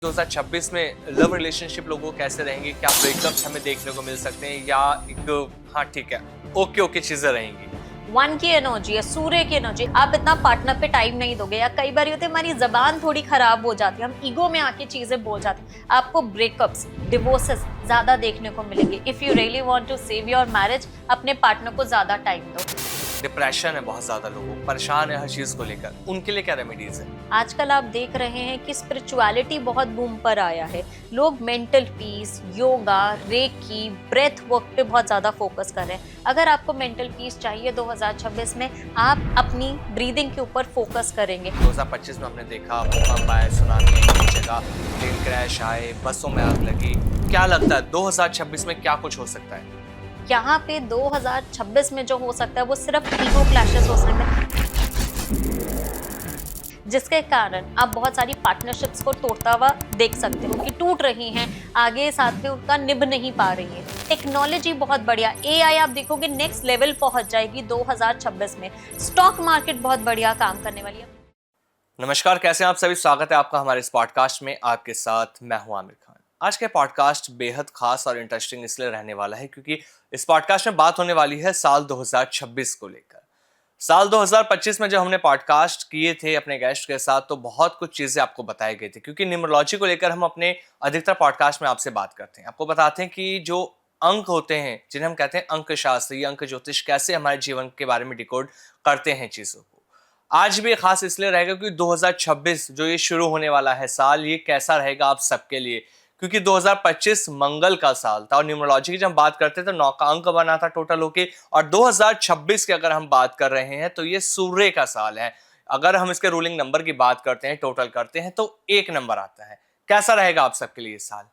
2026 में love relationship लोगों कैसे रहेंगे? क्या ब्रेकअप्स हमें देखने को मिल सकते हैं या एक हाँ ठीक है, ओके ओके चीजें रहेंगी? वन की एनर्जी है, सूर्य की एनर्जी। आप इतना पार्टनर पे टाइम नहीं दोगे, या कई बार होते हमारी जबान थोड़ी खराब हो जाती है, हम ईगो में आके चीजें बोल जाते हैं। आपको ब्रेकअप्स, डिवोर्सेस ज्यादा देखने को मिलेंगे। If you really want to save your marriage, अपने पार्टनर को ज्यादा टाइम दो। डिप्रेशन है, बहुत ज्यादा लोग परेशान है हर चीज को लेकर, उनके लिए क्या रेमेडीज है? आजकल आप देख रहे हैं कि स्पिरिचुअलिटी बहुत बूम पर आया है। लोग mental peace, yoga, reiki, breath work पे बहुत ज्यादा फोकस कर रहे हैं। अगर आपको मेंटल पीस चाहिए 2026 में, आप अपनी ब्रीदिंग के ऊपर फोकस करेंगे। 2025 में हमने देखा भूकंप आए, सुनामी आई, कई जगह प्लेन क्रैश आए, बसों में आग लगी। क्या लगता है 2026 में क्या कुछ हो सकता है? यहाँ पे 2026 में जो हो सकता है वो सिर्फ ईगो क्लैशेस हो सकते हैं, जिसके कारण आप बहुत सारी पार्टनरशिप्स को तोड़ता हुआ देख सकते हो कि टूट रही हैं, आगे साथ में उनका निभ नहीं पा रही है। टेक्नोलॉजी बहुत बढ़िया, एआई आप देखोगे नेक्स्ट लेवल पहुंच जाएगी 2026 में। स्टॉक मार्केट बहुत बढ़िया काम करने वाली है। नमस्कार, कैसे हैं आप सभी? स्वागत है आपका हमारे इस पॉडकास्ट में। आपके साथ मैं हूं आमिर खान। आज का पॉडकास्ट बेहद खास और इंटरेस्टिंग इसलिए रहने वाला है क्योंकि इस पॉडकास्ट में बात होने वाली है साल 2026 को लेकर। साल 2025 में जब हमने पॉडकास्ट किए थे अपने गेस्ट के साथ तो बहुत कुछ चीजें आपको बताई गई थी, क्योंकि न्यूमरोलॉजी को लेकर हम अपने अधिकतर पॉडकास्ट में आपसे बात करते हैं, आपको बताते हैं कि जो अंक होते हैं जिन्हें हम कहते हैं अंक शास्त्र या अंक ज्योतिष, कैसे हमारे जीवन के बारे में डिकोड करते हैं चीजों को। आज भी खास इसलिए रहेगा क्योंकि 2026 जो ये शुरू होने वाला है साल, ये कैसा रहेगा आप सबके लिए, क्योंकि 2025 मंगल का साल था और न्यूमरोलॉजी की जब हम बात करते थे तो 9 का अंक बना था टोटल होके, और 2026 की अगर हम बात कर रहे हैं तो ये सूर्य का साल है। अगर हम इसके रूलिंग नंबर की बात करते हैं, टोटल करते हैं, तो 1 नंबर आता है। कैसा रहेगा आप सबके लिए ये साल?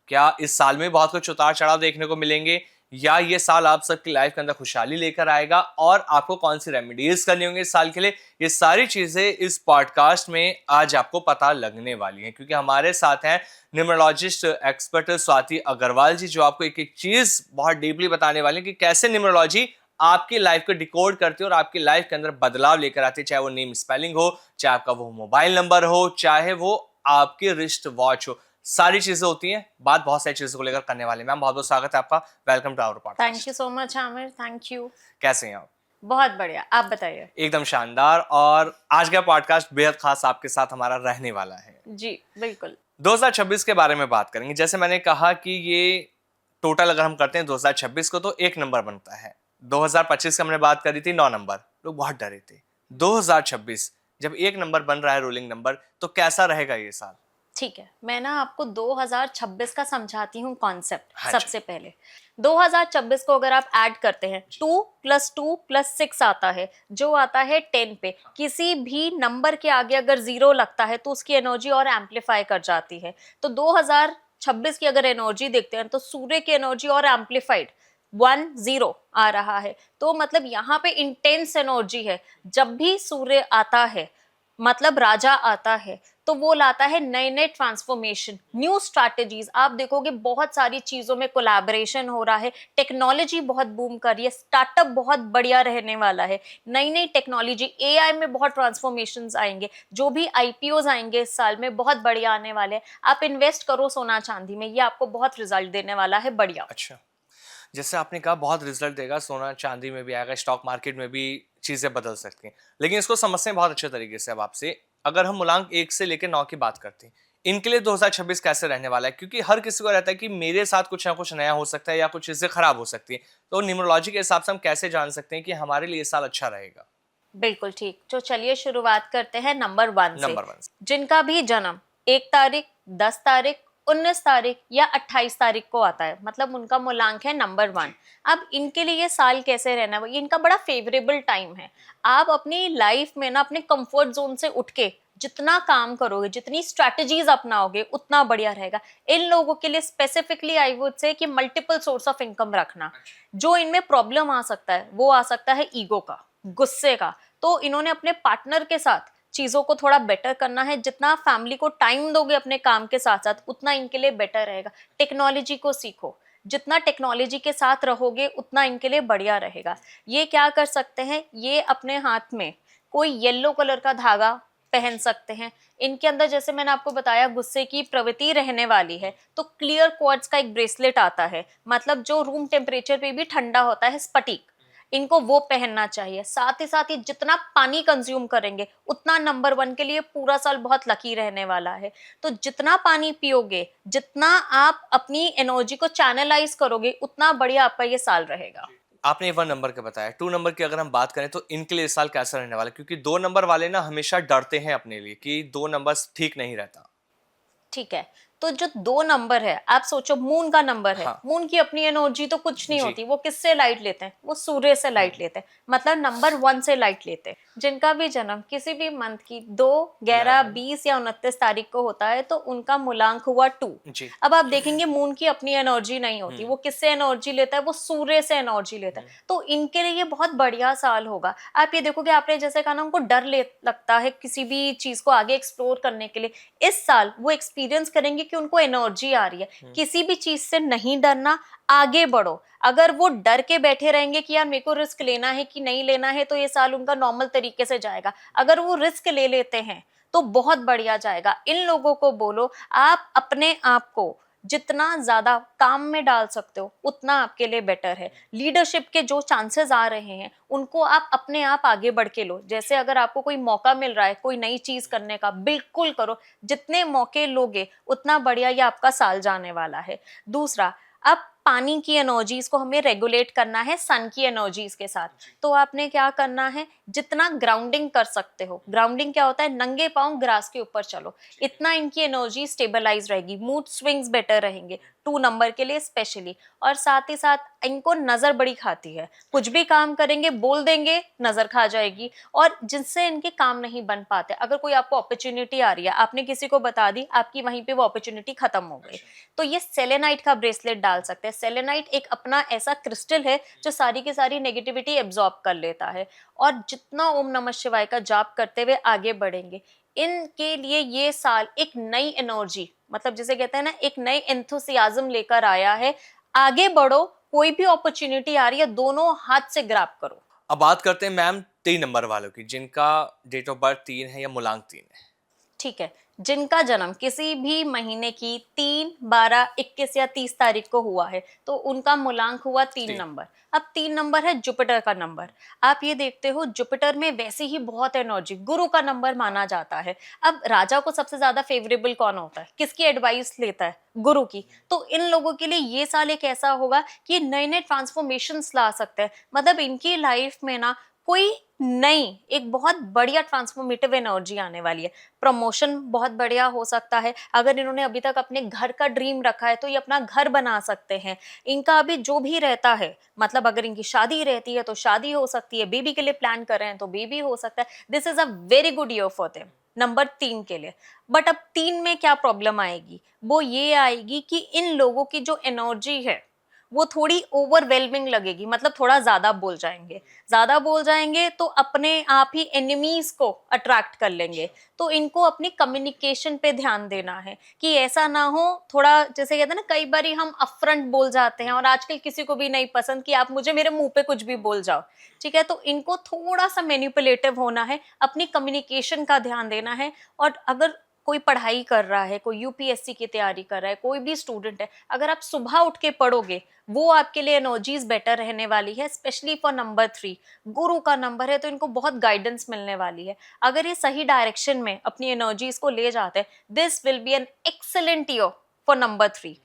क्या इस साल में बहुत कुछ उतार चढ़ाव देखने को मिलेंगे या ये साल आप सबकी लाइफ के अंदर खुशहाली लेकर आएगा, और आपको कौन सी रेमेडीज करनी होंगी इस साल के लिए, ये सारी चीजें इस पॉडकास्ट में आज आपको पता लगने वाली हैं, क्योंकि हमारे साथ हैं न्यूमरोलॉजिस्ट एक्सपर्ट स्वाति अग्रवाल जी, जो आपको एक एक चीज बहुत डीपली बताने वाले हैं कि कैसे न्यूमरोलॉजी आपकी लाइफ को डिकोड करती है और आपकी लाइफ के अंदर बदलाव लेकर आती है, चाहे वो नेम स्पेलिंग हो, चाहे आपका वो मोबाइल नंबर हो, चाहे वो आपकी रिस्ट वॉच हो, सारी चीजें होती हैं। बात बहुत सारी चीजों को लेकर करने वाले। मैम बहुत बहुत स्वागत है आपका, welcome to our podcast. Thank you so much Aamir, thank you. कैसे हैं आप? बहुत बढ़िया, आप बताइए। एकदम शानदार। और आज का पॉडकास्ट बेहद खास आपके साथ हमारा रहने वाला है। जी बिल्कुल। 2026 के बारे में बात करेंगे। जैसे मैंने कहा कि ये टोटल अगर हम करते हैं 2026 को तो 1 नंबर बनता है। 2025 की हमने बात करी थी 9 नंबर, लोग बहुत डरे थे। 2026 जब 1 नंबर बन रहा है रूलिंग नंबर, तो कैसा रहेगा ये साल? ठीक है, मैं ना आपको 2026 का समझाती हूँ कॉन्सेप्ट। हाँ जी। सबसे पहले 2026 को अगर आप ऐड करते हैं, 2 + 2 + 6 आता है, जो आता है 10 पे। किसी भी नंबर के आगे अगर 0 लगता है तो उसकी एनर्जी और एम्पलीफाई कर जाती है। तो 2026 की अगर एनर्जी देखते हैं तो सूर्य की एनर्जी और एम्पलीफाइड 1 0 आ रहा है। तो मतलब यहाँ पे इंटेंस एनर्जी है। जब भी सूर्य आता है, मतलब राजा आता है, तो वो लाता है नए नए ट्रांसफॉर्मेशन, न्यू स्ट्रैटेजीज। आप देखोगे बहुत सारी चीजों में कोलैबोरेशन हो रहा है, टेक्नोलॉजी बहुत बूम कर रही है, स्टार्टअप बहुत बढ़िया रहने वाला है, नई नई टेक्नोलॉजी, एआई में बहुत ट्रांसफॉर्मेशंस आएंगे, जो भी आईपीओज आएंगे इस साल में बहुत बढ़िया आने वाले हैं। आप इन्वेस्ट करो सोना चांदी में, ये आपको बहुत रिजल्ट देने वाला है बढ़िया। अच्छा, जैसे आपने कहा बहुत रिजल्ट देगा, सोना चांदी में भी आएगा, स्टॉक मार्केट में भी चीजें बदल सकती हैं, लेकिन इसको समझते हैं बहुत अच्छे तरीके से। अब आपसे अगर हम मूलांक 1 से लेकर 9 की बात करते हैं, इनके लिए 2026 कैसे रहने वाला है? क्योंकि हर किसी को रहता है कि मेरे साथ कुछ ना कुछ नया हो सकता है या कुछ चीजें खराब हो सकती है, तो न्यूमरोलॉजी के हिसाब से हम कैसे जान सकते हैं कि हमारे लिए ये साल अच्छा रहेगा? बिल्कुल ठीक। तो चलिए शुरुआत करते हैं नंबर 1 से। नंबर 1। जिनका भी जन्म 1 तारीख, 10 तारीख, 19 तारीख या 28 तारीख को आता है, मतलब उनका मूलांक है नंबर 1। अब इनके लिए ये साल कैसे रहना है, ये इनका बड़ा फेवरेबल टाइम है। आप अपनी लाइफ में ना अपने कंफर्ट जोन से उठ के जितना काम करोगे, जितनी स्ट्रैटेजीज अपनाओगे, उतना बढ़िया रहेगा। इन लोगों के लिए स्पेसिफिकली आई वुड से कि मल्टीपल सोर्स ऑफ इनकम रखना। जो इनमें प्रॉब्लम आ सकता है वो आ सकता है ईगो का, गुस्से का। तो इन्होंने अपने पार्टनर के साथ चीजों को थोड़ा बेटर करना है। जितना फैमिली को टाइम दोगे अपने काम के साथ साथ, उतना इनके लिए बेटर रहेगा। टेक्नोलॉजी को सीखो, जितना टेक्नोलॉजी के साथ रहोगे उतना इनके लिए बढ़िया रहेगा। ये क्या कर सकते हैं, ये अपने हाथ में कोई येलो कलर का धागा पहन सकते हैं। इनके अंदर जैसे मैंने आपको बताया गुस्से की प्रवृत्ति रहने वाली है, तो क्लियर क्वार्ट्ज का एक ब्रेसलेट आता है, मतलब जो रूम टेम्परेचर पे भी ठंडा होता है, स्फटिक, इनको वो पहनना चाहिए। साथ ही जितना पानी कंज्यूम करेंगे उतना नंबर 1 के लिए पूरा साल बहुत लकी रहने वाला है। तो जितना पानी पियोगे, जितना आप अपनी एनर्जी को चैनलाइज करोगे, उतना बढ़िया आपका ये साल रहेगा। आपने 1 नंबर का बताया, 2 नंबर की अगर हम बात करें तो इनके लिए इस साल कैसा रहने वाला है? क्योंकि 2 नंबर वाले ना हमेशा डरते हैं अपने लिए कि 2 नंबर ठीक नहीं रहता। ठीक है, तो जो 2 नंबर है, आप सोचो मून का नंबर है, हाँ। मून की अपनी एनर्जी तो कुछ नहीं जी। होती, वो किससे लाइट लेते हैं? वो सूर्य से लाइट लेते हैं, मतलब नंबर 1 से लाइट लेते हैं। जिनका भी जन्म किसी भी मंथ की 2, 11, 11। 20 या 29 तारीख को होता है, तो उनका मूलांक हुआ 2। जी। अब आप देखेंगे मून की अपनी एनर्जी नहीं होती, वो किससे एनर्जी लेता है? वो सूर्य से एनर्जी लेता है। तो इनके लिए ये बहुत बढ़िया साल होगा। आप ये देखोगे, आपने जैसे कहा ना, उनको डर लगता है किसी भी चीज को आगे एक्सप्लोर करने के लिए, इस साल वो एक्सपीरियंस करेंगे कि उनको एनर्जी आ रही है। किसी भी चीज से नहीं डरना, आगे बढ़ो। अगर वो डर के बैठे रहेंगे कि यार मेरे को रिस्क लेना है कि नहीं लेना है, तो ये साल उनका नॉर्मल तरीके से जाएगा। अगर वो रिस्क ले लेते हैं तो बहुत बढ़िया जाएगा। इन लोगों को बोलो, आप अपने आप को जितना ज्यादा काम में डाल सकते हो उतना आपके लिए बेटर है। लीडरशिप के जो चांसेस आ रहे हैं उनको आप अपने आप आगे बढ़ के लो। जैसे अगर आपको कोई मौका मिल रहा है कोई नई चीज करने का, बिल्कुल करो। जितने मौके लोगे उतना बढ़िया ये आपका साल जाने वाला है। दूसरा, अब पानी की एनर्जीज को हमें रेगुलेट करना है सन की एनर्जीज के साथ। तो आपने क्या करना है, जितना ग्राउंडिंग कर सकते हो। ग्राउंडिंग क्या होता है? नंगे पांव ग्रास के ऊपर चलो, इतना इनकी एनर्जी स्टेबलाइज रहेगी, मूड स्विंग्स बेटर रहेंगे 2 नंबर के लिए स्पेशली। और साथ ही साथ इनको नजर बड़ी खाती है, कुछ भी काम करेंगे बोल देंगे, नजर खा जाएगी, और जिनसे इनके काम नहीं बन पाते। अगर कोई आपको अपॉर्चुनिटी आ रही है, आपने किसी को बता दी, आपकी वहीं पे वो अपॉर्चुनिटी खत्म हो गई। तो ये सेलेनाइट का ब्रेसलेट डाल सकते हैं। सेलेनाइट एक अपना ऐसा क्रिस्टल है जो सारी की सारी नेगेटिविटी एब्जॉर्ब कर लेता है। और जितना ओम नमः शिवाय का जाप करते हुए आगे बढ़ेंगे, इनके लिए ये साल एक नई एनर्जी, मतलब जिसे कहते हैं ना, एक नई एंथुसियाज्म लेकर आया है। आगे बढ़ो, कोई भी अपॉर्चुनिटी आ रही है दोनों हाथ से ग्रैब करो। अब बात करते हैं मैम 3 नंबर वालों की, जिनका डेट ऑफ बर्थ 3 है या मूलांक 3 है। ठीक है, जिनका जन्म किसी भी महीने की 3, 12, 21 या 30 तारीख को हुआ है, तो उनका मूलांक हुआ 3 3। नंबर। अब 3 नंबर है जुपिटर का नंबर। आप ये देखते हो, जुपिटर में वैसे ही बहुत एनर्जी, गुरु का नंबर माना जाता है। अब राजा को सबसे ज्यादा फेवरेबल कौन होता है? किसकी एडवाइस लेता है? गुरु की। तो इन लोगों के लिए ये साल एक ऐसा होगा कि नए नए ट्रांसफॉर्मेशंस ला सकते हैं। मतलब इनकी लाइफ में ना कोई नई, एक बहुत बढ़िया ट्रांसफॉर्मेटिव एनर्जी आने वाली है। प्रमोशन बहुत बढ़िया हो सकता है। अगर इन्होंने अभी तक अपने घर का ड्रीम रखा है तो ये अपना घर बना सकते हैं। इनका अभी जो भी रहता है, मतलब अगर इनकी शादी रहती है तो शादी हो सकती है, बेबी के लिए प्लान कर रहे हैं तो बेबी हो सकता है। This is a very good year for them, number 3 के लिए। बट अब 3 में क्या प्रॉब्लम आएगी? वो ये आएगी कि इन लोगों की जो एनर्जी है वो थोड़ी ओवरवेलमिंग लगेगी, मतलब थोड़ा ज्यादा बोल जाएंगे। ज्यादा बोल जाएंगे तो अपने आप ही एनिमीज को अट्रैक्ट कर लेंगे। तो इनको अपनी कम्युनिकेशन पे ध्यान देना है कि ऐसा ना हो, थोड़ा जैसे कहते हैं ना, कई बार हम अपफ्रंट बोल जाते हैं, और आजकल किसी को भी नहीं पसंद कि आप मुझे मेरे मुंह पे कुछ भी बोल जाओ। ठीक है, तो इनको थोड़ा सा मैनिपुलेटिव होना है, अपनी कम्युनिकेशन का ध्यान देना है। और अगर कोई पढ़ाई कर रहा है, कोई यूपीएससी की तैयारी कर रहा है, कोई भी स्टूडेंट है, अगर आप सुबह उठ के पढ़ोगे, वो आपके लिए एनर्जीज बेटर रहने वाली है, स्पेशली फॉर नंबर 3। गुरु का नंबर है तो इनको बहुत गाइडेंस मिलने वाली है। अगर ये सही डायरेक्शन में अपनी एनर्जीज को ले जाते हैं, this will be an excellent year for number 3।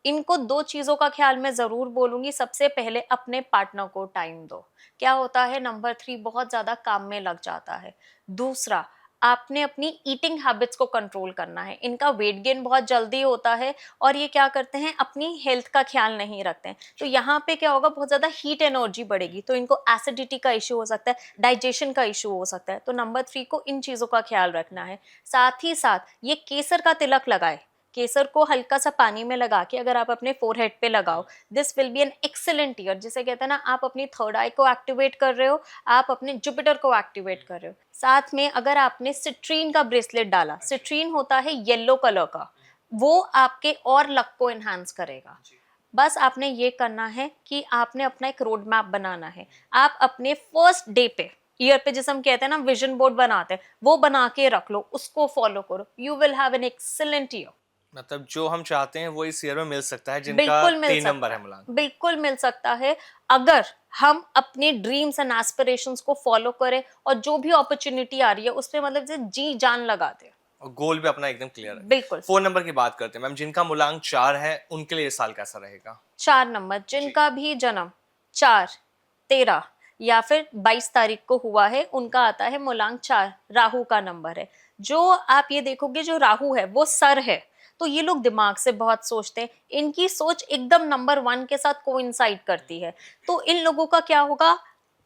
इनको 2 चीजों का ख्याल मैं जरूर बोलूंगी। सबसे पहले अपने पार्टनर को टाइम दो। क्या होता है, नंबर 3 बहुत ज्यादा काम में लग जाता है। दूसरा, आपने अपनी ईटिंग हैबिट्स को कंट्रोल करना है। इनका वेट गेन बहुत जल्दी होता है, और ये क्या करते हैं, अपनी हेल्थ का ख्याल नहीं रखते हैं। तो यहाँ पे क्या होगा, बहुत ज्यादा हीट एनर्जी बढ़ेगी, तो इनको एसिडिटी का इशू हो सकता है, डाइजेशन का इशू हो सकता है। तो नंबर 3 को इन चीजों का ख्याल रखना है। साथ ही साथ ये केसर का तिलक लगाए। केसर को हल्का सा पानी में लगा के अगर आप अपने फोरहेड पे लगाओ, this will be an excellent year. जिसे कहते हैं ना, आप अपनी थर्ड आई को एक्टिवेट कर रहे हो, आप अपने जुपिटर को एक्टिवेट कर रहे हो। साथ में अगर आपने सिट्रीन का ब्रेसलेट डाला, सिट्रीन होता है येलो कलर का, वो आपके और लक को एनहांस करेगा। बस आपने ये करना है कि आपने अपना एक रोड मैप बनाना है। आप अपने फर्स्ट डे पे ईयर पे जिसे हम कहते हैं ना विजन बोर्ड बनाते हैं, वो बना के रख लो, उसको फॉलो करो, you will have an excellent year. मतलब जो हम चाहते हैं वो इस ईयर में मिल सकता है, जिनका बिल्कुल मिल 3 नंबर सकता है है, मूलांक। बिल्कुल मिल सकता है, अगर हम अपने ड्रीम्स एंड एस्पिरेशंस को फॉलो करें और जो भी अपॉर्चुनिटी आ रही है उसपे मतलब जैसे जी जान लगा दें। और गोल भी अपना एकदम क्लियर है। बिल्कुल। 4 नंबर की बात करते हैं मैम, जिनका मूलांक 4 है उनके लिए ये साल कैसा रहेगा? 4 नंबर जिनका भी जन्म 4, 13 या फिर 22 तारीख को हुआ है, उनका आता है मूलांक 4, राहु का नंबर है। जो आप ये देखोगे जो राहु है वो सर है, तो ये लोग दिमाग से बहुत सोचते हैं, इनकी सोच एकदम नंबर 1 के साथ कोइंसाइड करती है। तो इन लोगों का क्या होगा,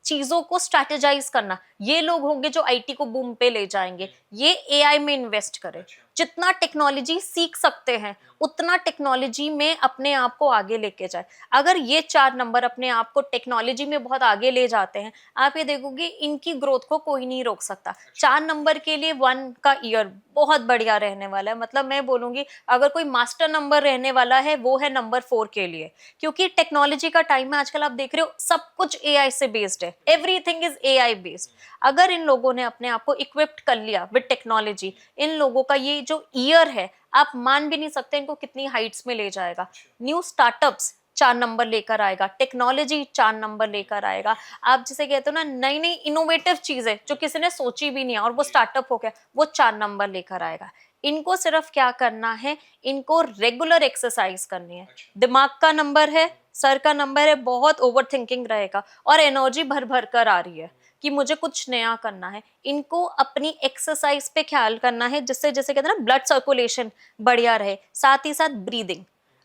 चीजों को स्ट्रैटेजाइज करना। ये लोग होंगे जो आईटी को बूम पे ले जाएंगे, ये एआई में इन्वेस्ट करें, जितना टेक्नोलॉजी सीख सकते हैं उतना टेक्नोलॉजी में अपने आप को आगे लेके जाए। अगर ये 4 नंबर अपने आप को टेक्नोलॉजी में बहुत आगे ले जाते हैं, आप ये देखोगे इनकी ग्रोथ को कोई नहीं रोक सकता। 4 नंबर के लिए 1 का ईयर बहुत बढ़िया रहने वाला है। मतलब मैं बोलूंगी अगर कोई मास्टर नंबर रहने वाला है वो है नंबर 4 के लिए, क्योंकि टेक्नोलॉजी का टाइम है आजकल, आप देख रहे हो सब कुछ एआई से बेस्ड है, एवरीथिंग इज एआई बेस्ड। अगर इन लोगों ने अपने आप को इक्विप्ड कर लिया विद टेक्नोलॉजी, इन लोगों का ये जो ईयर है आप मान भी नहीं सकते इनको कितनी हाइट्स में ले जाएगा। न्यू स्टार्टअप्स 4 नंबर लेकर आएगा, टेक्नोलॉजी 4 नंबर लेकर आएगा। आप जिसे कहते हो ना नई नई इनोवेटिव चीजें जो किसी ने सोची भी नहीं है और वो स्टार्टअप हो गया, वो 4 नंबर लेकर आएगा। इनको सिर्फ क्या करना है, इनको रेगुलर एक्सरसाइज करनी है। दिमाग का नंबर है, सर का नंबर है, बहुत ओवर थिंकिंग रहेगा और एनर्जी भर भर कर आ रही है कि मुझे कुछ नया करना है। इनको अपनी एक्सरसाइज पे ख्याल करना है, जिससे जैसे कहते हैं ना ब्लड सर्कुलेशन बढ़िया रहे, साथ ही साथ ब्रीदिंग।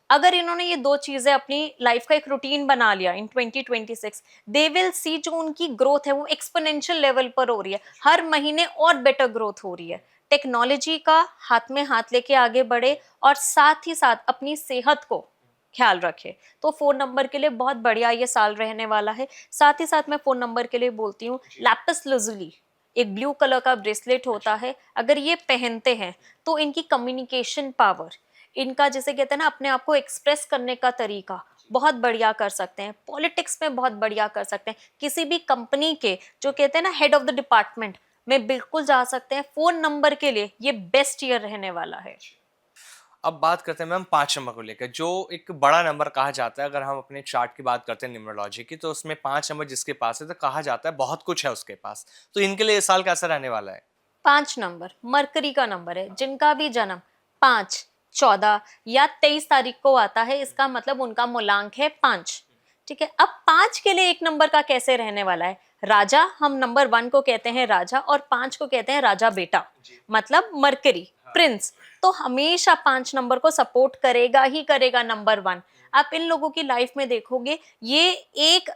अगर इन्होंने ये 2 चीजें अपनी लाइफ का एक रूटीन बना लिया इन 2026, दे विल सी जो उनकी ग्रोथ है वो एक्सपोनेंशियल लेवल पर हो रही है, हर महीने और बेटर ग्रोथ हो रही है। टेक्नोलॉजी का हाथ में हाथ लेके आगे बढ़े और साथ ही साथ अपनी सेहत को ख्याल रखे। तो 4 नंबर के लिए बहुत बढ़िया ये साल रहने वाला है। साथ ही साथ मैं 4 नंबर के लिए बोलती हूँ लैपिस लजुली, एक ब्लू कलर का ब्रेसलेट होता है, अगर ये पहनते हैं तो इनकी कम्युनिकेशन पावर, इनका जिसे कहते हैं ना अपने आप को एक्सप्रेस करने का तरीका बहुत बढ़िया कर सकते हैं। पॉलिटिक्स में बहुत बढ़िया कर सकते हैं, किसी भी कंपनी के जो कहते हैं ना हेड ऑफ द डिपार्टमेंट में बिल्कुल जा सकते हैं। 4 नंबर के लिए ये बेस्ट ईयर रहने वाला है। अब बात करते हैं मैम 5 नंबर को लेकर, जो एक बड़ा नंबर कहा जाता है। अगर हम अपने चार्ट की बात करते हैं न्यूमरोलॉजी की, तो उसमें 5 नंबर जिसके पास है तो कहा जाता है बहुत कुछ है उसके पास। तो इनके लिए इस साल कैसा रहने वाला है? 5 नंबर मरकरी का नंबर है, जिनका भी जन्म 5, 14 या 23 तारीख को आता है, इसका मतलब उनका मूलांक है 5। ठीक है, अब 5 के लिए 1 नंबर का कैसे रहने वाला है। राजा, हम नंबर 1 को कहते हैं राजा और 5 को कहते हैं राजा बेटा, मतलब मरकरी प्रिंस। तो हमेशा 5 नंबर को सपोर्ट करेगा ही करेगा नंबर 1। आप इन लोगों की लाइफ में देखोगे ये एक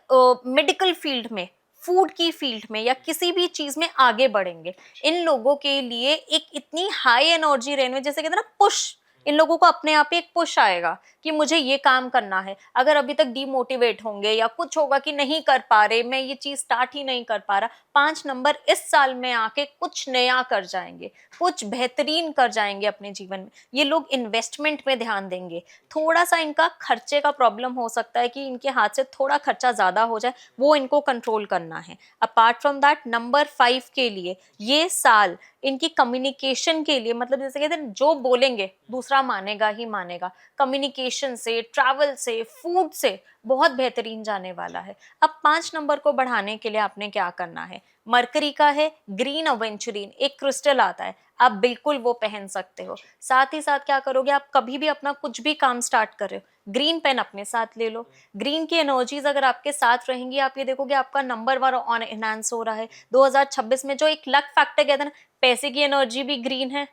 मेडिकल फील्ड में, फूड की फील्ड में या किसी भी चीज में आगे बढ़ेंगे। इन लोगों के लिए एक इतनी हाई एनर्जी रहने में, जैसे कहते हैं ना पुश, इन लोगों को अपने आप ही एक पुश आएगा कि मुझे ये काम करना है। अगर अभी तक डिमोटिवेट होंगे या कुछ होगा कि नहीं कर पा रहे, मैं ये चीज स्टार्ट ही नहीं कर पा रहा, 5 नंबर इस साल में आके कुछ नया कर जाएंगे, कुछ बेहतरीन कर जाएंगे अपने जीवन में। ये लोग इन्वेस्टमेंट में ध्यान देंगे। थोड़ा सा इनका खर्चे का प्रॉब्लम हो सकता है कि इनके हाथ से थोड़ा खर्चा ज्यादा हो जाए, वो इनको कंट्रोल करना है। अपार्ट फ्रॉम दैट नंबर 5 के लिए ये साल इनकी कम्युनिकेशन के लिए, मतलब जैसे कहते हैं जो बोलेंगे दूसरा मानेगा ही मानेगा। कम्युनिकेशन से, ट्रैवल से, फूड से बहुत बेहतरीन जाने वाला है। अब 5 नंबर को बढ़ाने के लिए आपने क्या करना है, मरकरी का है ग्रीन अवेंचुरिन, एक क्रिस्टल आता है, आप बिल्कुल वो पहन सकते हो। साथ ही साथ क्या करोगे, आप कभी भी अपना कुछ भी काम स्टार्ट कर रहे हो, ग्रीन पेन अपने साथ ले लो। ग्रीन की एनर्जीज अगर आपके साथ रहेंगी, आप ये देखोगे आपका नंबर 1 ऑन एनहांस हो रहा है। 2026 में जो एक लक फैक्टर कहते हैं ना, पैसे की एनर्जी भी ग्रीन है,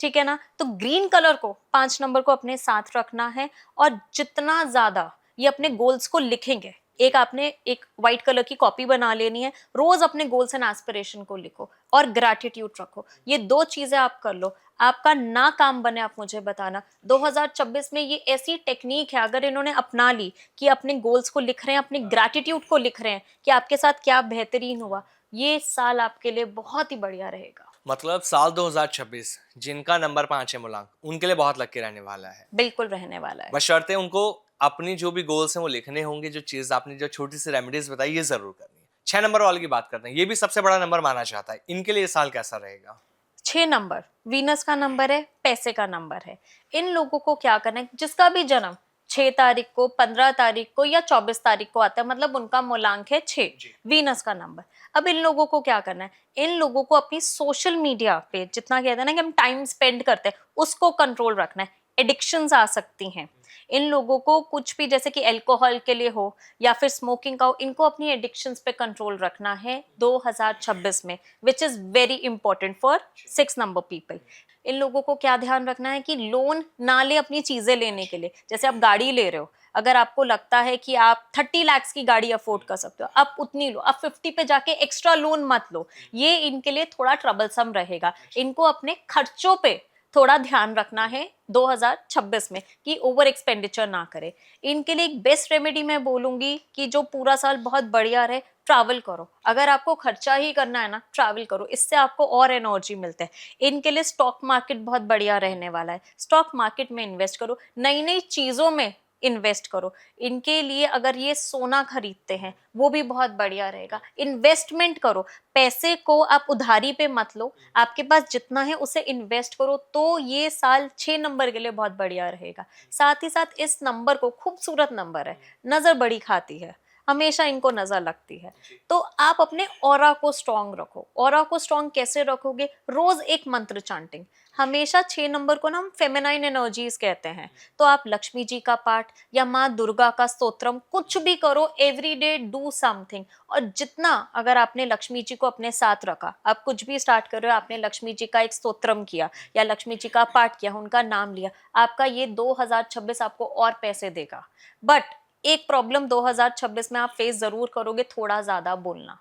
ठीक है ना। तो ग्रीन कलर को 5 नंबर को अपने साथ रखना है और जितना ज्यादा ये अपने गोल्स को लिखेंगे, एक आपने एक व्हाइट कलर की कॉपी बना लेनी है, रोज अपने गोल्स एंड एस्पिरेशन को लिखो और ग्रैटिट्यूड रखो। ये 2 चीजें आप कर लो, आपका ना काम बने आप मुझे बताना। 2026 में ये ऐसी टेक्निक है, अगर इन्होंने अपना ली कि अपने गोल्स को लिख रहे हैं, अपने ग्रैटिट्यूड को लिख रहे हैं कि आपके साथ क्या बेहतरीन हुआ, ये साल आपके लिए बहुत ही बढ़िया रहेगा। मतलब साल 2026 जिनका नंबर 5 है मूलांक, उनके लिए बहुत लकी रहने वाला है। बिल्कुल रहने वाला है। बशर्ते उनको अपनी जो भी गोल्स हैं वो लिखने होंगे। जो चीज़ आपने जो छोटी सी रेमेडीज बताई ये ज़रूर करनी है। 6 नंबर वाले की बात करते हैं, ये भी सबसे बड़ा नंबर माना जाता है, इनके लिए ये साल कैसा रहेगा? 6 नंबर वीनस का नंबर है, पैसे का नंबर है। इन लोगों को क्या करना है, जिसका भी जन्म 6 तारीख को, 15 तारीख को या 24 तारीख को आता है, मतलब उनका मूलांक है 6, वीनस का नंबर। अब इन लोगों को क्या करना है, इन लोगों को अपनी सोशल मीडिया पे जितना कहते हैं ना कि हम टाइम स्पेंड करते हैं, उसको कंट्रोल रखना है। एडिक्शंस आ सकती हैं इन लोगों को, कुछ भी जैसे कि अल्कोहल के लिए हो या फिर स्मोकिंग का हो, इनको अपनी एडिक्शंस पे कंट्रोल रखना है 2026 में, which is very important for 6 number people. इन लोगों को क्या ध्यान रखना है कि लोन ना ले अपनी चीजें लेने के लिए। जैसे आप गाड़ी ले रहे हो, अगर आपको लगता है कि आप 30 लाख की गाड़ी अफोर्ड कर सकते हो, आप उतनी लो, आप 50 पे जाके एक्स्ट्रा लोन मत लो। ये इनके लिए थोड़ा ट्रबलसम रहेगा। इनको अपने खर्चों पे थोड़ा ध्यान रखना है 2026 में कि ओवर एक्सपेंडिचर ना करे। इनके लिए एक बेस्ट रेमेडी मैं बोलूंगी कि जो पूरा साल बहुत बढ़िया रहे, ट्रैवल करो। अगर आपको खर्चा ही करना है ना, ट्रैवल करो, इससे आपको और एनर्जी मिलता है। इनके लिए स्टॉक मार्केट बहुत बढ़िया रहने वाला है। स्टॉक मार्केट में इन्वेस्ट करो, नई नई चीजों में इन्वेस्ट करो। इनके लिए अगर ये सोना खरीदते हैं वो भी बहुत बढ़िया रहेगा। इन्वेस्टमेंट करो, पैसे को आप उधारी पे मत लो, आपके पास जितना है उसे इन्वेस्ट करो, तो ये साल 6 नंबर के लिए बहुत बढ़िया रहेगा। साथ ही साथ इस नंबर को, खूबसूरत नंबर है, नजर बड़ी खाती है, हमेशा इनको नजर लगती है। तो आप अपने ऑरा को स्ट्रांग रखो। ऑरा को स्ट्रांग कैसे रखोगे? रोज एक मंत्र चांटिंग। हमेशा 6 नंबर को ना हम फेमिनाइन एनर्जीज कहते हैं, तो आप लक्ष्मी जी का पाठ या माँ दुर्गा का स्तोत्रम कुछ भी करो, एवरी डे डू समथिंग। और जितना अगर आपने लक्ष्मी जी को अपने साथ रखा, आप कुछ भी स्टार्ट कर रहे हो, आपने लक्ष्मी जी का एक स्तोत्रम किया या लक्ष्मी जी का पाठ किया, उनका नाम लिया, आपका ये 2026 आपको और पैसे देगा। बट एक प्रॉब्लम 2026 में आप फेस जरूर करोगे, थोड़ा ज्यादा बोलना।